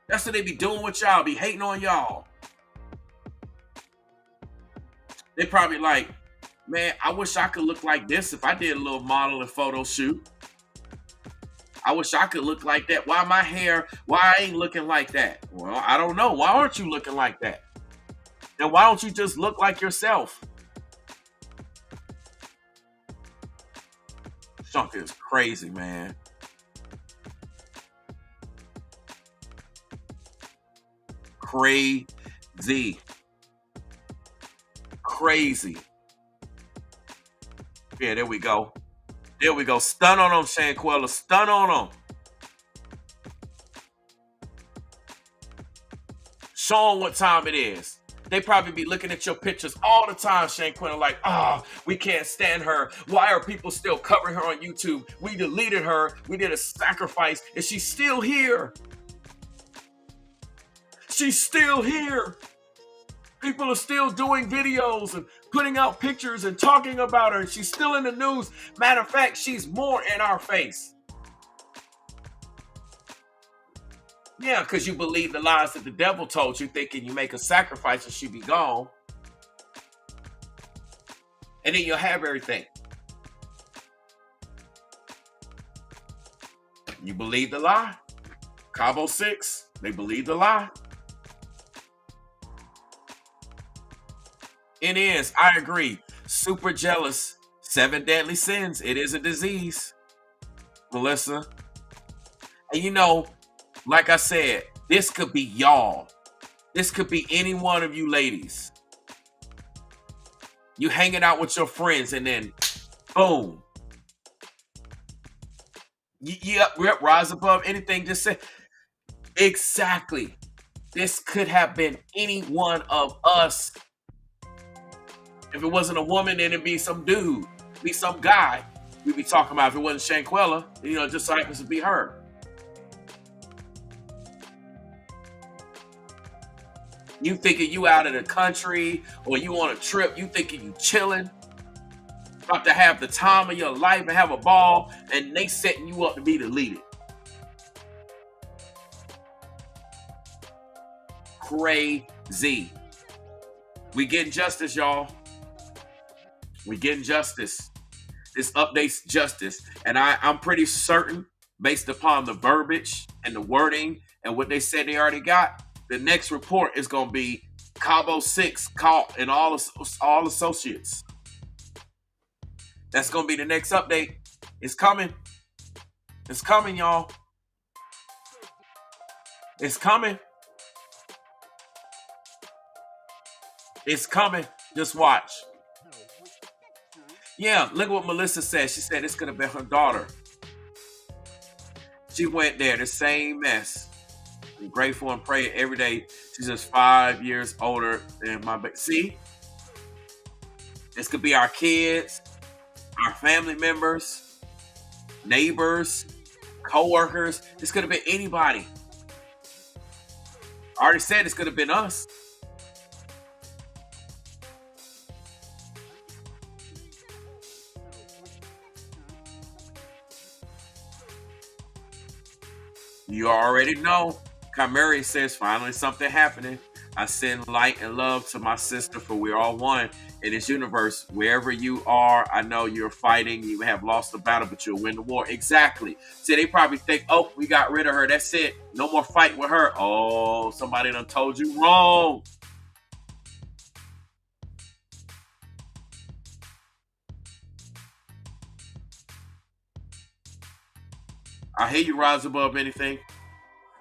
That's what they be doing with y'all. Be hating on y'all. They probably like, man, I wish I could look like this if I did a little model and photo shoot. I wish I could look like that. Why my hair? Why I ain't looking like that? Well, I don't know. Why aren't you looking like that? Then why don't you just look like yourself? Shanquella is crazy, man. Crazy. Crazy. Yeah, there we go. There we go. Stun on them, Shanquella. Stun on them. Show them what time it is. They probably be looking at your pictures all the time, Shanquella, like, we can't stand her. Why are people still covering her on YouTube? We deleted her. We did a sacrifice, and she's still here. She's still here. People are still doing videos and putting out pictures and talking about her. And she's still in the news. Matter of fact, she's more in our face. Yeah, because you believe the lies that the devil told you, thinking you make a sacrifice and she'll be gone. And then you'll have everything. You believe the lie. Cabo 6, they believe the lie. It is, I agree. Super jealous. 7 deadly sins. It is a disease, Melissa. And you know, like I said, this could be y'all. This could be any one of you ladies. You hanging out with your friends and then, boom. Yep, rise above anything. Just say, exactly. This could have been any one of us. If it wasn't a woman, then it'd be some dude, be some guy we'd be talking about. If it wasn't Shanquella, you know, it just so happens to be her. You thinking you out of the country or you on a trip, you thinking you chilling, about to have the time of your life and have a ball, and they setting you up to be deleted. Crazy. We getting justice, y'all. We getting justice. This update's justice. And I'm pretty certain, based upon the verbiage and the wording and what they said they already got, the next report is going to be Cabo 6 caught and all associates. That's going to be the next update. It's coming. It's coming, y'all. It's coming. It's coming. Just watch. Yeah, look at what Melissa said. She said this could have been her daughter. She went there, the same mess. I'm grateful and pray every day. She's just 5 years older than my baby. See? This could be our kids, our family members, neighbors, co-workers. This could have been anybody. I already said this could have been us. You already know. Kamari says, finally something happening. I send light and love to my sister, for we're all one in this universe. Wherever you are, I know you're fighting. You have lost the battle, but you'll win the war. Exactly. See, they probably think, oh, we got rid of her. That's it. No more fight with her. Oh, somebody done told you wrong. I hear you, rise above anything.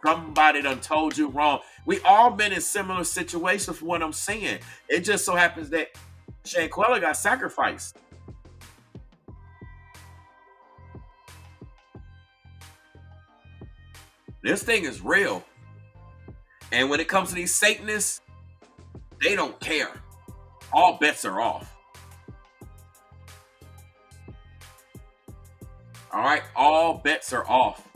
Somebody done told you wrong. We all been in similar situations for what I'm saying. It just so happens that Shanquella got sacrificed. This thing is real. And when it comes to these Satanists, they don't care. All bets are off. All right? All bets are off.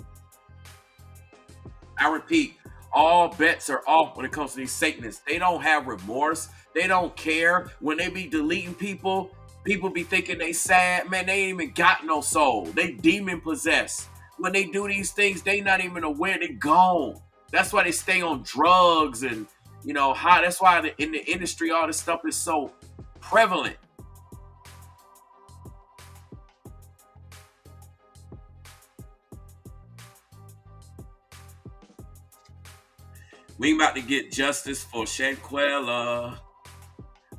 I repeat, all bets are off when it comes to these Satanists. They don't have remorse. They don't care. When they be deleting people, people be thinking they sad. Man, they ain't even got no soul. They demon possessed. When they do these things, they not even aware they gone. That's why they stay on drugs and, you know, how. That's why in the industry, all this stuff is so prevalent. We about to get justice for Shanquella.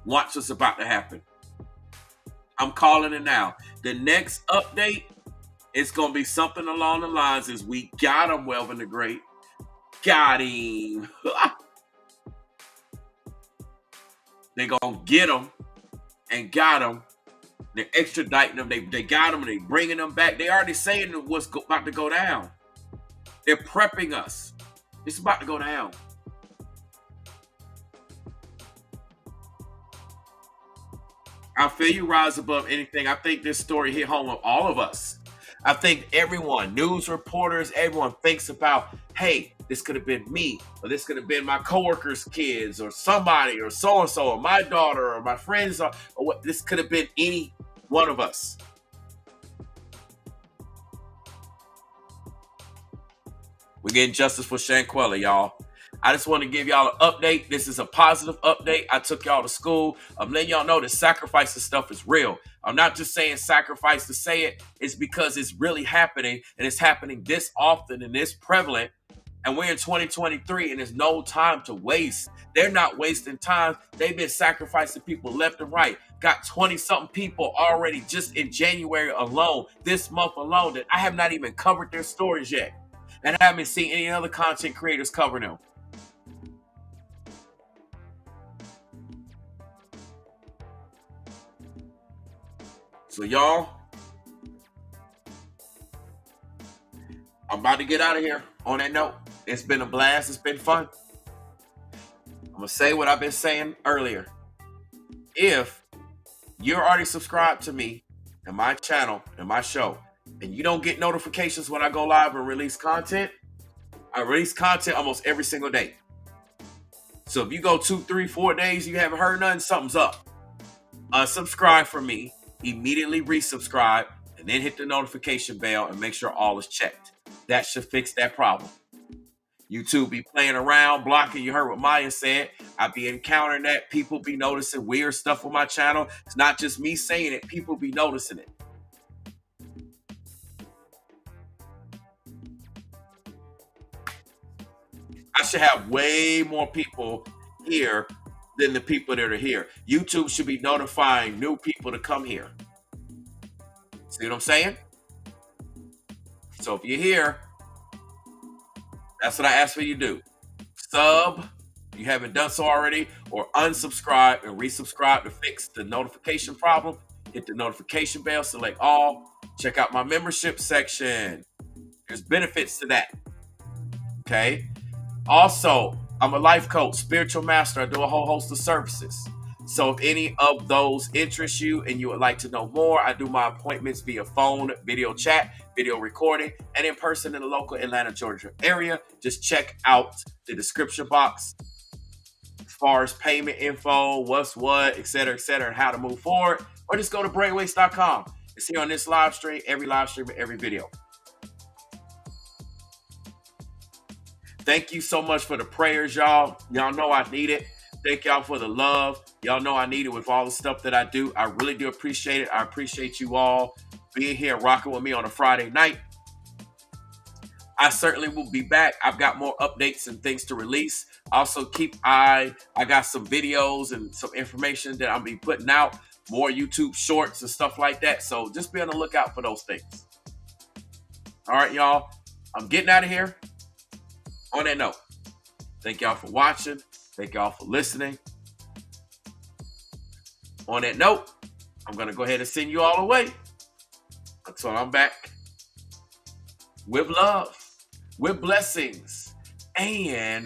Watch what's about to happen. I'm calling it now. The next update is going to be something along the lines as we got him, Welvin the Great. Got him. They're going to get him and got him. They're extraditing them. They got him and they bringing them back. They already saying what's about to go down. They're prepping us. It's about to go down. I feel you rise above anything. I think this story hit home with all of us. I think everyone, news reporters, everyone thinks about, hey, this could have been me, or this could have been my coworkers' kids, or somebody, or so-and-so, or my daughter, or my friends, or what. This could have been any one of us. We're getting justice for Shanquella, y'all. I just want to give y'all an update. This is a positive update. I took y'all to school. I'm letting y'all know that sacrifice stuff is real. I'm not just saying sacrifice to say it. It's because it's really happening, and it's happening this often and this prevalent. And we're in 2023, and there's no time to waste. They're not wasting time. They've been sacrificing people left and right. Got 20-something people already just in January alone, this month alone, that I have not even covered their stories yet. And I haven't seen any other content creators cover them. So y'all, I'm about to get out of here on that note. It's been a blast. It's been fun. I'm going to say what I've been saying earlier. If you're already subscribed to me and my channel and my show, and you don't get notifications when I go live and release content, I release content almost every single day. So if you go 2, 3, 4 days, you haven't heard nothing, something's up. Unsubscribe from me. Immediately resubscribe, and then hit the notification bell and make sure all is checked. That should fix that problem. YouTube be playing around, blocking. You heard what Maya said. I be encountering that. People be noticing weird stuff on my channel. It's not just me saying it. People be noticing it. I should have way more people here than the people that are here. YouTube should be notifying new people to come here. See what I'm saying? So if you're here, that's what I ask for you to do. Sub, if you haven't done so already, or unsubscribe and resubscribe to fix the notification problem. Hit the notification bell, select all. Check out my membership section. There's benefits to that. Okay? Also, I'm a life coach, spiritual master. I do a whole host of services. So if any of those interest you and you would like to know more, I do my appointments via phone, video chat, video recording, and in person in the local Atlanta, Georgia area. Just check out the description box as far as payment info, what's what, et cetera, and how to move forward. Or just go to brainwaves.com. It's here on this live stream, every live stream, and every video. Thank you so much for the prayers, y'all. Y'all know I need it. Thank y'all for the love. Y'all know I need it with all the stuff that I do. I really do appreciate it. I appreciate you all being here and rocking with me on a Friday night. I certainly will be back. I've got more updates and things to release. Also, keep eye. I got some videos and some information that I'll be putting out. More YouTube shorts and stuff like that. So just be on the lookout for those things. All right, y'all. I'm getting out of here. On that note, thank y'all for watching. Thank y'all for listening. On that note, I'm going to go ahead and send you all away until I'm back with love. with blessings and